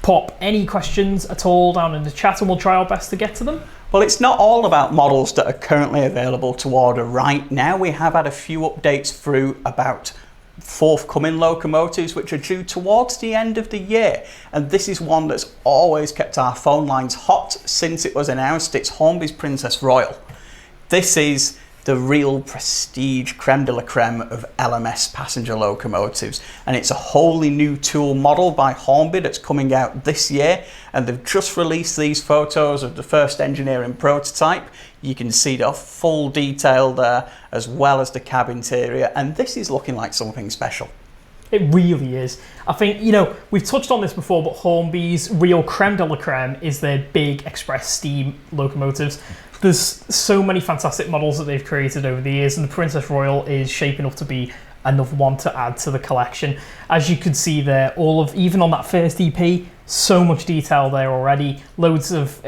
pop any questions at all down in the chat and we'll try our best to get to them. Well, it's not all about models that are currently available to order right now. We have had a few updates through about forthcoming locomotives which are due towards the end of the year, and this is one that's always kept our phone lines hot since it was announced. It's Hornby's Princess Royal. This is the real prestige creme de la creme of LMS passenger locomotives, and it's a wholly new tool model by Hornby that's coming out this year, and they've just released these photos of the first engineering prototype. You can see the full detail there as well as the cab interior, and this is looking like something special. It really is. I think, you know, we've touched on this before, but Hornby's real creme de la creme is their big express steam locomotives. There's so many fantastic models that they've created over the years, and the Princess Royal is shaping up to be another one to add to the collection. As you can see there, even on that first EP, so much detail there already, loads of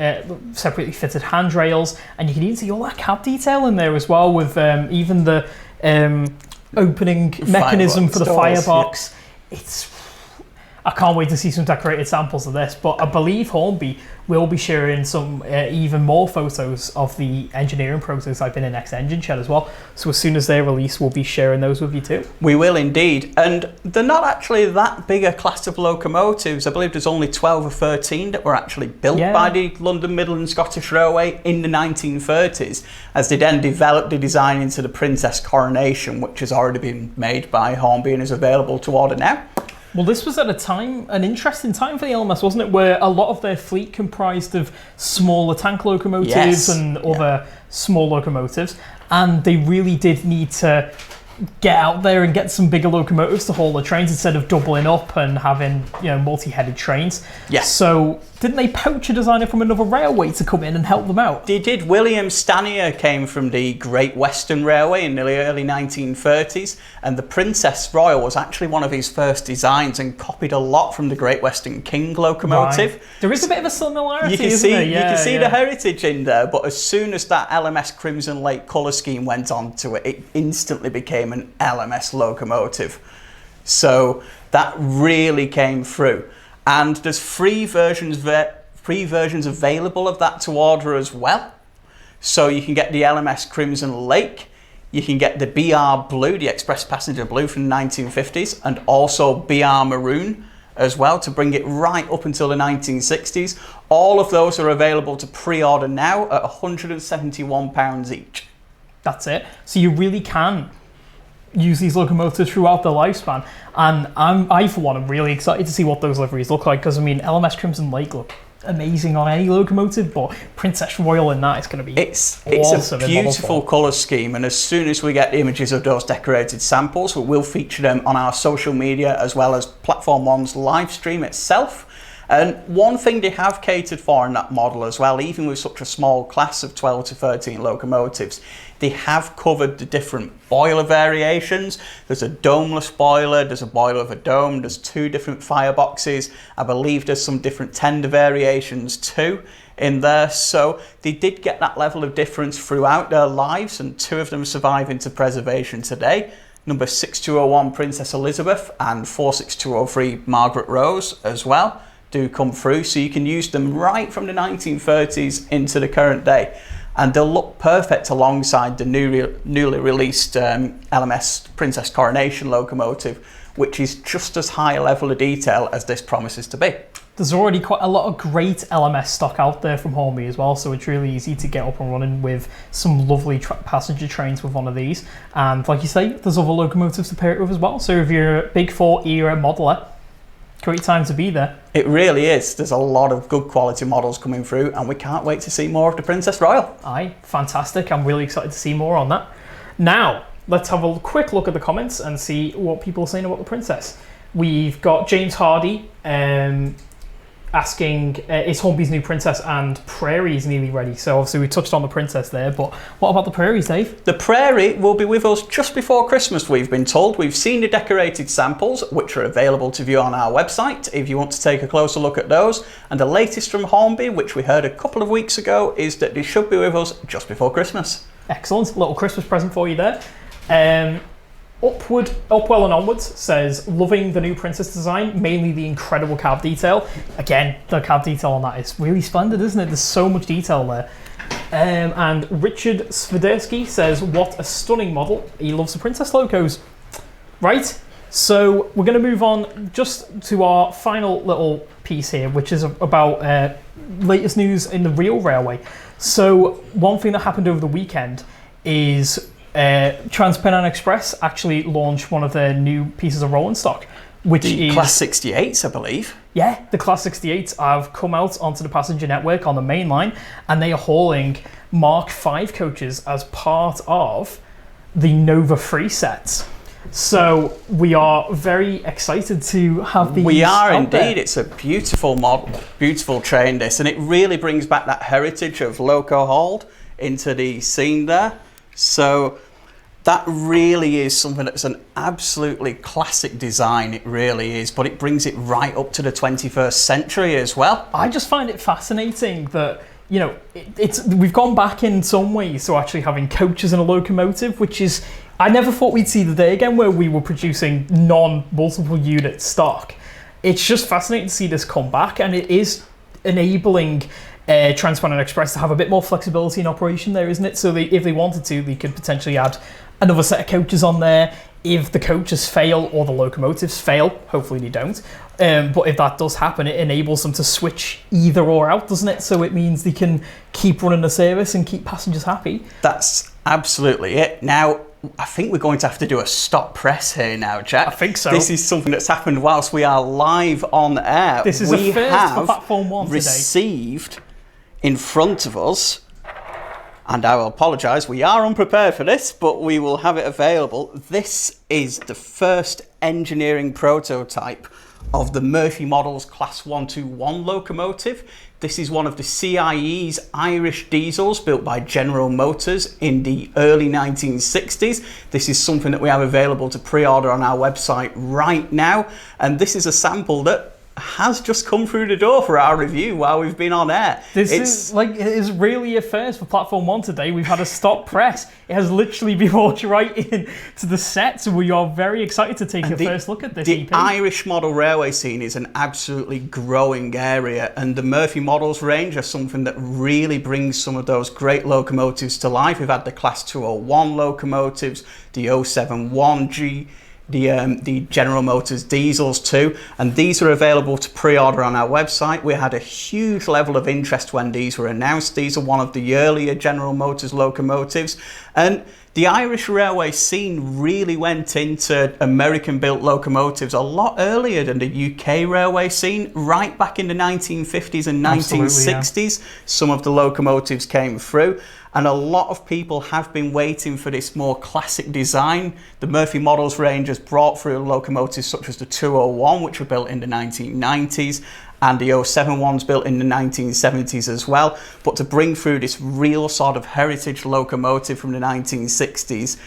separately fitted handrails, and you can even see all that cab detail in there as well, with even the opening mechanism for the firebox. I can't wait to see some decorated samples of this, but I believe Hornby will be sharing some even more photos of the engineering prototype in the next engine shed as well. So as soon as they're released, we'll be sharing those with you too. We will indeed. And they're not actually that big a class of locomotives. I believe there's only 12 or 13 that were actually built by the London, Midland, Scottish Railway in the 1930s, as they then developed the design into the Princess Coronation, which has already been made by Hornby and is available to order now. Well, this was at an interesting time for the LMS, wasn't it? Where a lot of their fleet comprised of smaller tank locomotives and other small locomotives, and they really did need to get out there and get some bigger locomotives to haul the trains instead of doubling up and having, you know, multi-headed trains. Yes. So didn't they poach a designer from another railway to come in and help them out? They did. William Stanier came from the Great Western Railway in the early 1930s, and the Princess Royal was actually one of his first designs and copied a lot from the Great Western King locomotive. Right. There is a bit of a similarity, you can see the heritage in there, but as soon as that LMS Crimson Lake colour scheme went onto it, it instantly became an LMS locomotive. So that really came through. And there's three versions available of that to order as well. So you can get the LMS Crimson Lake, you can get the BR Blue, the Express Passenger Blue from the 1950s, and also BR Maroon as well to bring it right up until the 1960s. All of those are available to pre-order now at £171 each. That's it. So you really can use these locomotives throughout their lifespan, and I for one am really excited to see what those liveries look like, because I mean LMS Crimson Lake look amazing on any locomotive, but Princess Royal in that is going to be it's a beautiful colour scheme, and as soon as we get images of those decorated samples, we will feature them on our social media as well as Platform One's live stream itself. And one thing they have catered for in that model as well, even with such a small class of 12 to 13 locomotives, they have covered the different boiler variations. There's a domeless boiler, there's a boiler with a dome, there's 2 different fireboxes. I believe there's some different tender variations too in there. So they did get that level of difference throughout their lives, and 2 of them survive into preservation today. Number 6201 Princess Elizabeth and 46203 Margaret Rose as well do come through, so you can use them right from the 1930s into the current day, and they'll look perfect alongside the newly released LMS Princess Coronation locomotive, which is just as high a level of detail as this promises to be. There's already quite a lot of great LMS stock out there from Hornby as well, so it's really easy to get up and running with some lovely passenger trains with one of these. And like you say, there's other locomotives to pair it with as well, so if you're a Big 4 era modeler, great time to be there. It really is. There's a lot of good quality models coming through, and we can't wait to see more of the Princess Royal. Aye, fantastic. I'm really excited to see more on that. Now, let's have a quick look at the comments and see what people are saying about the Princess. We've got James Hardy asking, is Hornby's new Princess and Prairie's nearly ready? So obviously we touched on the Princess there, but what about the Prairies, Dave? The Prairie will be with us just before Christmas, we've been told. We've seen the decorated samples, which are available to view on our website if you want to take a closer look at those. And the latest from Hornby, which we heard a couple of weeks ago, is that they should be with us just before Christmas. Excellent. Little Christmas present for you there. Upwell and Onwards says, loving the new Princess design, mainly the incredible cab detail. Again, the cab detail on that is really splendid, isn't it? There's so much detail there. And Richard Swiderski says, what a stunning model. He loves the Princess locos. Right, so we're going to move on just to our final little piece here, which is about latest news in the real railway. So one thing that happened over the weekend is Trans-Pennine Express actually launched one of their new pieces of rolling stock, which is Class 68s, I believe. Yeah, the Class 68s have come out onto the passenger network on the main line, and they are hauling Mark V coaches as part of the Nova Free sets. So we are very excited to have these. We are out indeed. there. It's a beautiful model, beautiful train this, and it really brings back that heritage of loco hold into the scene there. So that really is something that's an absolutely classic design, it really is, but it brings it right up to the 21st century as well. I just find it fascinating that, you know, we've gone back in some ways to actually having coaches and a locomotive, which is, I never thought we'd see the day again where we were producing non-multiple unit stock. It's just fascinating to see this come back, and it is enabling Trans-Pennine Express to have a bit more flexibility in operation there, isn't it? So if they wanted to, they could potentially add another set of coaches on there. If the coaches fail or the locomotives fail, hopefully they don't, but if that does happen, it enables them to switch either or out, doesn't it? So it means they can keep running the service and keep passengers happy. That's absolutely it. Now, I think we're going to have to do a stop press here now, Jack. I think so. This is something that's happened whilst we are live on air. This is a first for Platform 1 today. Received in front of us, and I will apologise, we are unprepared for this, but we will have it available. This is the first engineering prototype of the Murphy Models Class 121 locomotive. This is one of the CIE's Irish diesels built by General Motors in the early 1960s. This is something that we have available to pre-order on our website right now, and this is a sample that has just come through the door for our review while we've been on air. It is really a first for Platform 1 today. We've had a stop press. It has literally been walked right in to the set, so we are very excited to take a first look at this The EP. Irish model railway scene is an absolutely growing area, and the Murphy Models range are something that really brings some of those great locomotives to life. We've had the Class 201 locomotives, the 071G, the General Motors diesels too, and these are available to pre-order on our website. We had a huge level of interest when these were announced. These are one of the earlier General Motors locomotives, and the Irish railway scene really went into American-built locomotives a lot earlier than the UK railway scene. Right back in the 1950s and 1960s, yeah. Some of the locomotives came through, and a lot of people have been waiting for this more classic design. The Murphy Models range has brought through locomotives such as the 201, which were built in the 1990s, and the 07 ones built in the 1970s as well. But to bring through this real sort of heritage locomotive from the 1960s,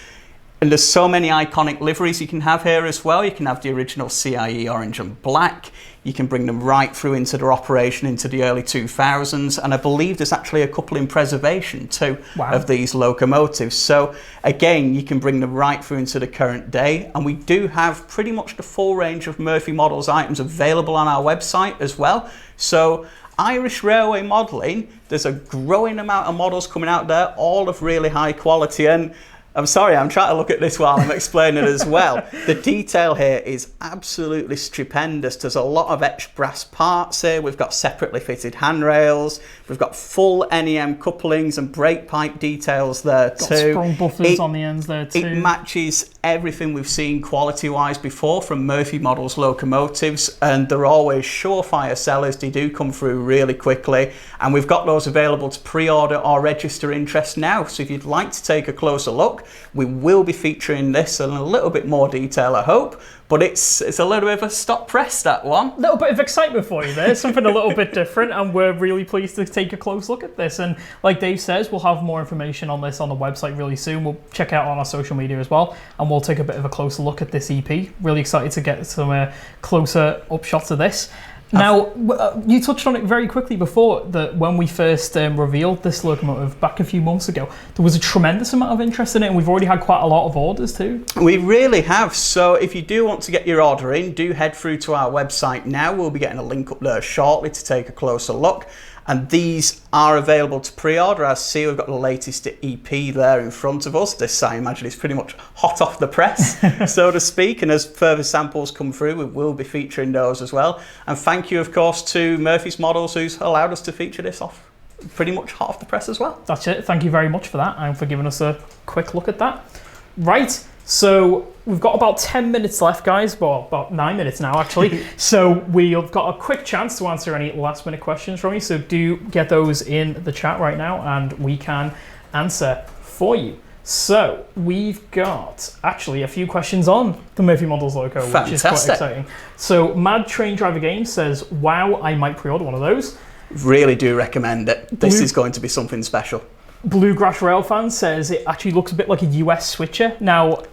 and there's so many iconic liveries you can have here as well. You can have the original CIE orange and black. You can bring them right through into their operation into the early 2000s. And I believe there's actually a couple in preservation too. Wow. Of these locomotives. So again, you can bring them right through into the current day. And we do have pretty much the full range of Murphy Models items available on our website as well. So Irish Railway Modelling, there's a growing amount of models coming out there, all of really high quality. And I'm sorry, I'm trying to look at this while I'm explaining it as well. The detail here is absolutely stupendous. There's a lot of etched brass parts here. We've got separately fitted handrails. We've got full NEM couplings and brake pipe details there too. Got sprung buffers on the ends there too. It matches everything we've seen quality-wise before from Murphy Models locomotives, and they're always surefire sellers. They do come through really quickly, and we've got those available to pre-order or register interest now. So if you'd like to take a closer look, we will be featuring this in a little bit more detail, I hope, but it's a little bit of a stop press, that one. A little bit of excitement for you there, something a little bit different, and we're really pleased to take a close look at this. And like Dave says, we'll have more information on this on the website really soon. We'll check out on our social media as well, and we'll take a bit of a closer look at this EP. Really excited to get some closer up shots of this. Now, you touched on it very quickly before, that when we first revealed this locomotive back a few months ago, there was a tremendous amount of interest in it, and we've already had quite a lot of orders too. We really have. So if you do want to get your order in, do head through to our website now. We'll be getting a link up there shortly to take a closer look. And these are available to pre-order. As see, we've got the latest EP there in front of us. This, I imagine, is pretty much hot off the press, so to speak. And as further samples come through, we will be featuring those as well. And thank you, of course, to Murphy's Models, who's allowed us to feature this off pretty much hot off the press as well. That's it. Thank you very much for that, and for giving us a quick look at that. Right. So we've got about 10 minutes left, guys. Well, about 9 minutes now, actually. So we've got a quick chance to answer any last minute questions from you. So do get those in the chat right now, and we can answer for you. So we've got actually a few questions on the Murphy Models loco, Fantastic. Which is quite exciting. So Mad Train Driver Games says, wow, I might pre-order one of those. Really do recommend it. This is going to be something special. Bluegrass Rail Fan says it actually looks a bit like a US switcher. Now,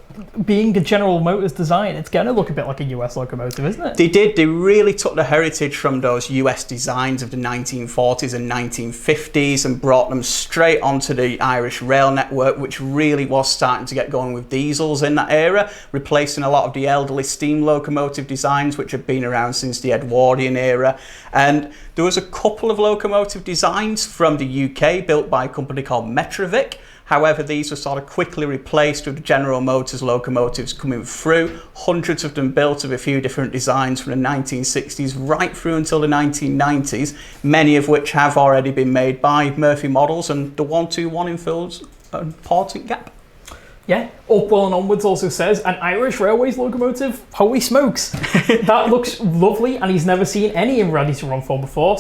being a General Motors design, it's going to look a bit like a US locomotive, isn't it? They did. They really took the heritage from those US designs of the 1940s and 1950s and brought them straight onto the Irish rail network, which really was starting to get going with diesels in that era, replacing a lot of the elderly steam locomotive designs which had been around since the Edwardian era. And there was a couple of locomotive designs from the UK built by a company called Metrovic. However, these were sort of quickly replaced with General Motors locomotives coming through. Hundreds of them built of a few different designs from the 1960s right through until the 1990s, many of which have already been made by Murphy Models, and the 121 in fills an important gap. Yeah, Upwell and Onwards also says, an Irish Railways locomotive? Holy smokes. That looks lovely, and he's never seen any in ready-to-run form before,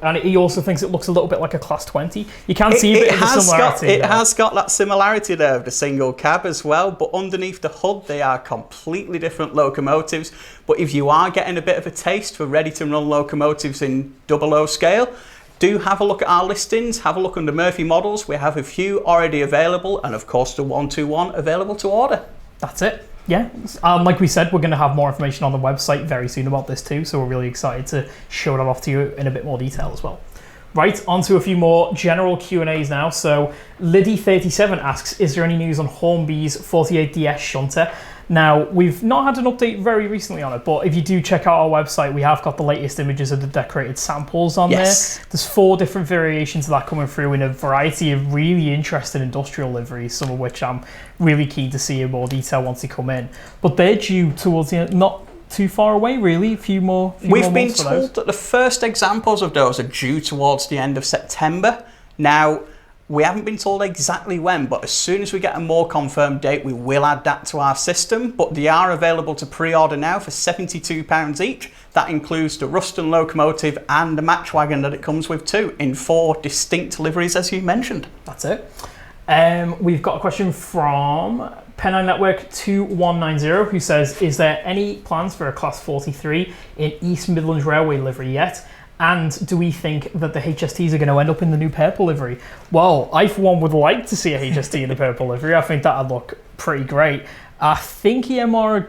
and he also thinks it looks a little bit like a Class 20. You can see a bit of the similarity. It has got that similarity there of the single cab as well, but underneath the hood they are completely different locomotives. But if you are getting a bit of a taste for ready-to-run locomotives in 00 scale, do have a look at our listings, have a look under Murphy Models. We have a few already available, and of course the 121 available to order. That's it. Yeah, like we said, we're going to have more information on the website very soon about this too, so we're really excited to show that off to you in a bit more detail as well. Right, on to a few more general Q&As now. So Liddy37 asks, is there any news on Hornby's 48DS shunter? Now, we've not had an update very recently on it, but if you do check out our website, we have got the latest images of the decorated samples on there. There's 4 different variations of that coming through in a variety of really interesting industrial liveries, some of which I'm really keen to see in more detail once they come in. But they're due towards the end, not too far away really, a few more We've been told that the first examples of those are due towards the end of September. Now, we haven't been told exactly when, but as soon as we get a more confirmed date, we will add that to our system. But they are available to pre-order now for £72 each. That includes the Ruston locomotive and the match wagon that it comes with too, in 4 distinct liveries, as you mentioned. That's it. We've got a question from Pennine Network 2190, who says, is there any plans for a Class 43 in East Midlands Railway livery yet? And do we think that the HSTs are going to end up in the new purple livery? Well, I for one would like to see a HST in the purple livery. I think that'd look pretty great. I think EMR are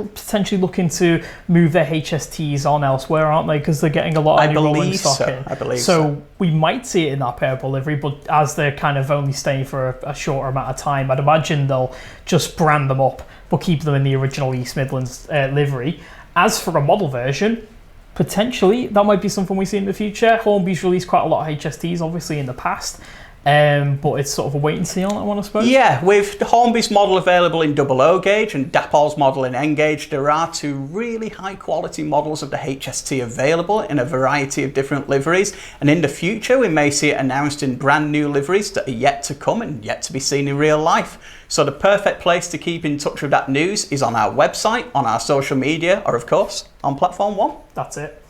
potentially looking to move their HSTs on elsewhere, aren't they? Because they're getting a lot of new rolling stock in. I believe so. We might see it in that purple livery, but as they're kind of only staying for a shorter amount of time, I'd imagine they'll just brand them up, but keep them in the original East Midlands livery. As for a model version, potentially that might be something we see in the future. Hornby's released quite a lot of HSTs, obviously, in the past. But it's sort of a wait and see on that one, I suppose. Yeah, with Hornby's model available in 00 gauge and Dapol's model in N gauge, there are two really high quality models of the HST available in a variety of different liveries. And in the future, we may see it announced in brand new liveries that are yet to come and yet to be seen in real life. So the perfect place to keep in touch with that news is on our website, on our social media, or of course, on Platform 1. That's it.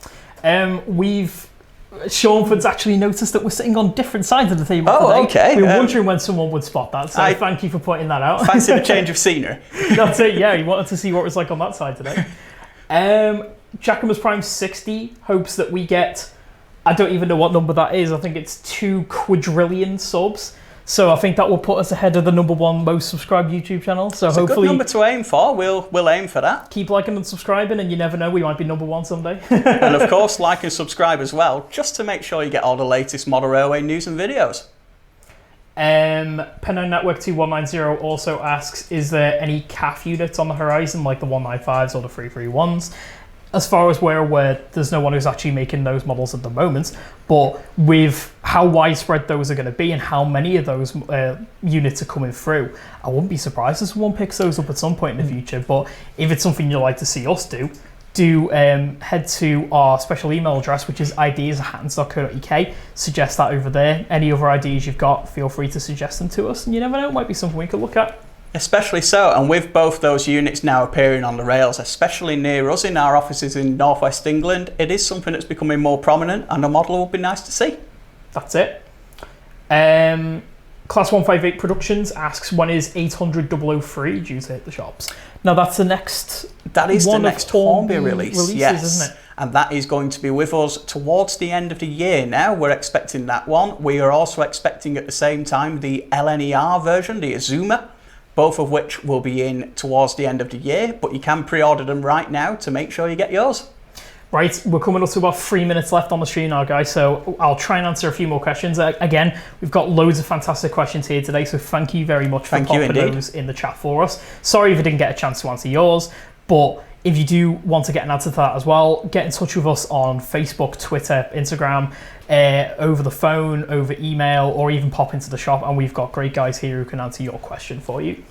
Seanford's actually noticed that we're sitting on different sides of the table today. Oh, okay. We were wondering when someone would spot that, so thank you for pointing that out. Fancy the change of scenery. That's it, yeah. He wanted to see what it was like on that side today. Jackamas Prime 60 hopes that we get, I don't even know what number that is, I think it's 2 quadrillion subs. So I think that will put us ahead of the #1 most subscribed YouTube channel. So it's hopefully, a good number to aim for. We'll aim for that. Keep liking and subscribing, and you never know, we might be #1 someday. And of course, like and subscribe as well, just to make sure you get all the latest model railway news and videos. Penno Network 2190 also asks, is there any CAF units on the horizon, like the 195s or the 331s? As far as we're aware, there's no one who's actually making those models at the moment, but with how widespread those are going to be and how many of those units are coming through, I wouldn't be surprised if someone picks those up at some point in the future. But if it's something you'd like to see us do head to our special email address, which is ideas@hattons.co.uk. Suggest that over there. Any other ideas you've got, feel free to suggest them to us, and you never know, it might be something we could look at. Especially so, and with both those units now appearing on the rails, especially near us in our offices in North West England, it is something that's becoming more prominent, and a model would be nice to see. That's it. Class 158 Productions asks, when is 800-003 due to hit the shops? Now that's the next. That is the next Hornby release, yes, isn't it? And that is going to be with us towards the end of the year now. We're expecting that one. We are also expecting at the same time the LNER version, the Azuma, both of which will be in towards the end of the year, but you can pre-order them right now to make sure you get yours. Right, we're coming up to about 3 minutes left on the stream now, guys, so I'll try and answer a few more questions. Again, we've got loads of fantastic questions here today, so thank you very much for popping those in the chat for us. Sorry if I didn't get a chance to answer yours, but if you do want to get an answer to that as well, get in touch with us on Facebook, Twitter, Instagram, over the phone, over email, or even pop into the shop, and we've got great guys here who can answer your question for you.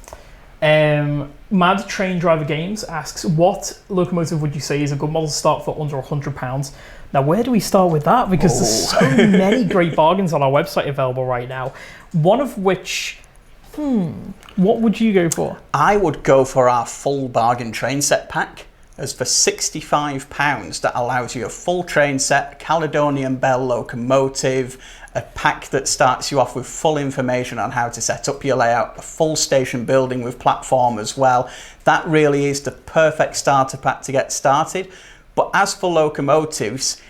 Mad Train Driver Games asks, what locomotive would you say is a good model to start for under £100? Now, where do we start with that? Because there's so many great bargains on our website available right now. One of which, what would you go for? I would go for our full bargain train set pack. As for £65, that allows you a full train set, Caledonian Bell locomotive, a pack that starts you off with full information on how to set up your layout, a full station building with platform as well. That really is the perfect starter pack to get started. But as for locomotives,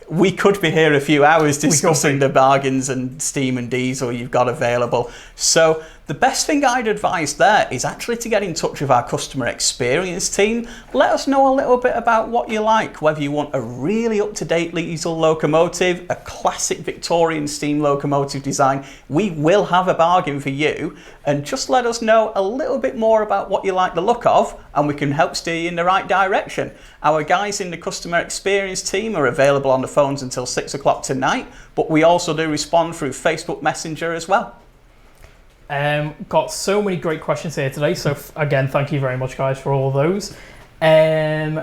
we could be here a few hours discussing the bargains and steam and diesel you've got available. So the best thing I'd advise there is actually to get in touch with our customer experience team. Let us know a little bit about what you like, whether you want a really up-to-date diesel locomotive, a classic Victorian steam locomotive design. We will have a bargain for you, and just let us know a little bit more about what you like the look of, and we can help steer you in the right direction. Our guys in the customer experience team are available on the phones until 6 o'clock tonight, but we also do respond through Facebook Messenger as well. Got so many great questions here today, so again, thank you very much, guys, for all of those.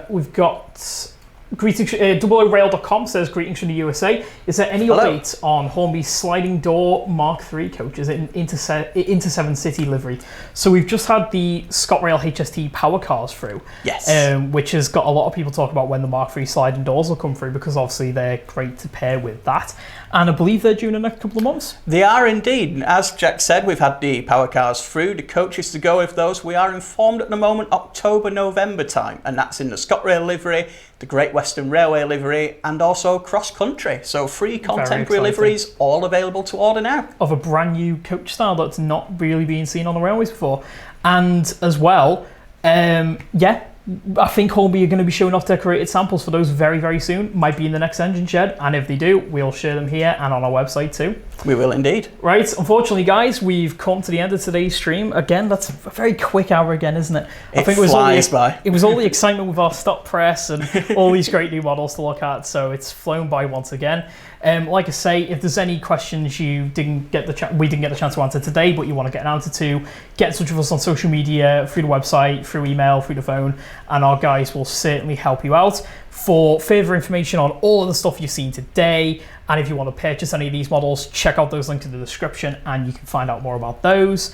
We've got greetings. 00rail.com says, greetings from the USA. Is there any updates on Hornby's sliding door Mark III coaches in Inter7 City livery? So we've just had the ScotRail HST power cars through, yes, which has got a lot of people talking about when the Mark III sliding doors will come through, because obviously they're great to pair with that. And I believe they're due in the next couple of months. They are indeed. And as Jack said, we've had the power cars through, the coaches to go with those. We are informed at the moment October, November time, and that's in the ScotRail livery, the Great Western Railway livery and also cross-country. So 3 contemporary liveries, all available to order now. Of a brand new coach style that's not really been seen on the railways before. And as well, I think Hornby are going to be showing off decorated samples for those very, very soon. Might be in the next engine shed, and if they do, we'll share them here and on our website too. We will indeed. Right, unfortunately, guys, we've come to the end of today's stream. Again, that's a very quick hour again, isn't it? I think flies by. It was all the excitement with our stock press and all these great new models to look at, so it's flown by once again. Like I say, if there's any questions we didn't get the chance to answer today, but you want to get an answer to, get in touch with us on social media, through the website, through email, through the phone, and our guys will certainly help you out. For further information on all of the stuff you've seen today, and if you want to purchase any of these models, check out those links in the description and you can find out more about those.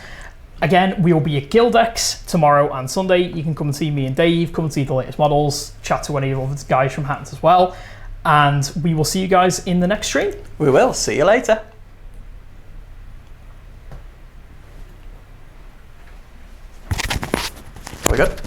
Again, we will be at Guildex tomorrow and Sunday. You can come and see me and Dave, come and see the latest models, chat to any of the guys from Hattons as well. And we will see you guys in the next stream. We will. See you later. We good?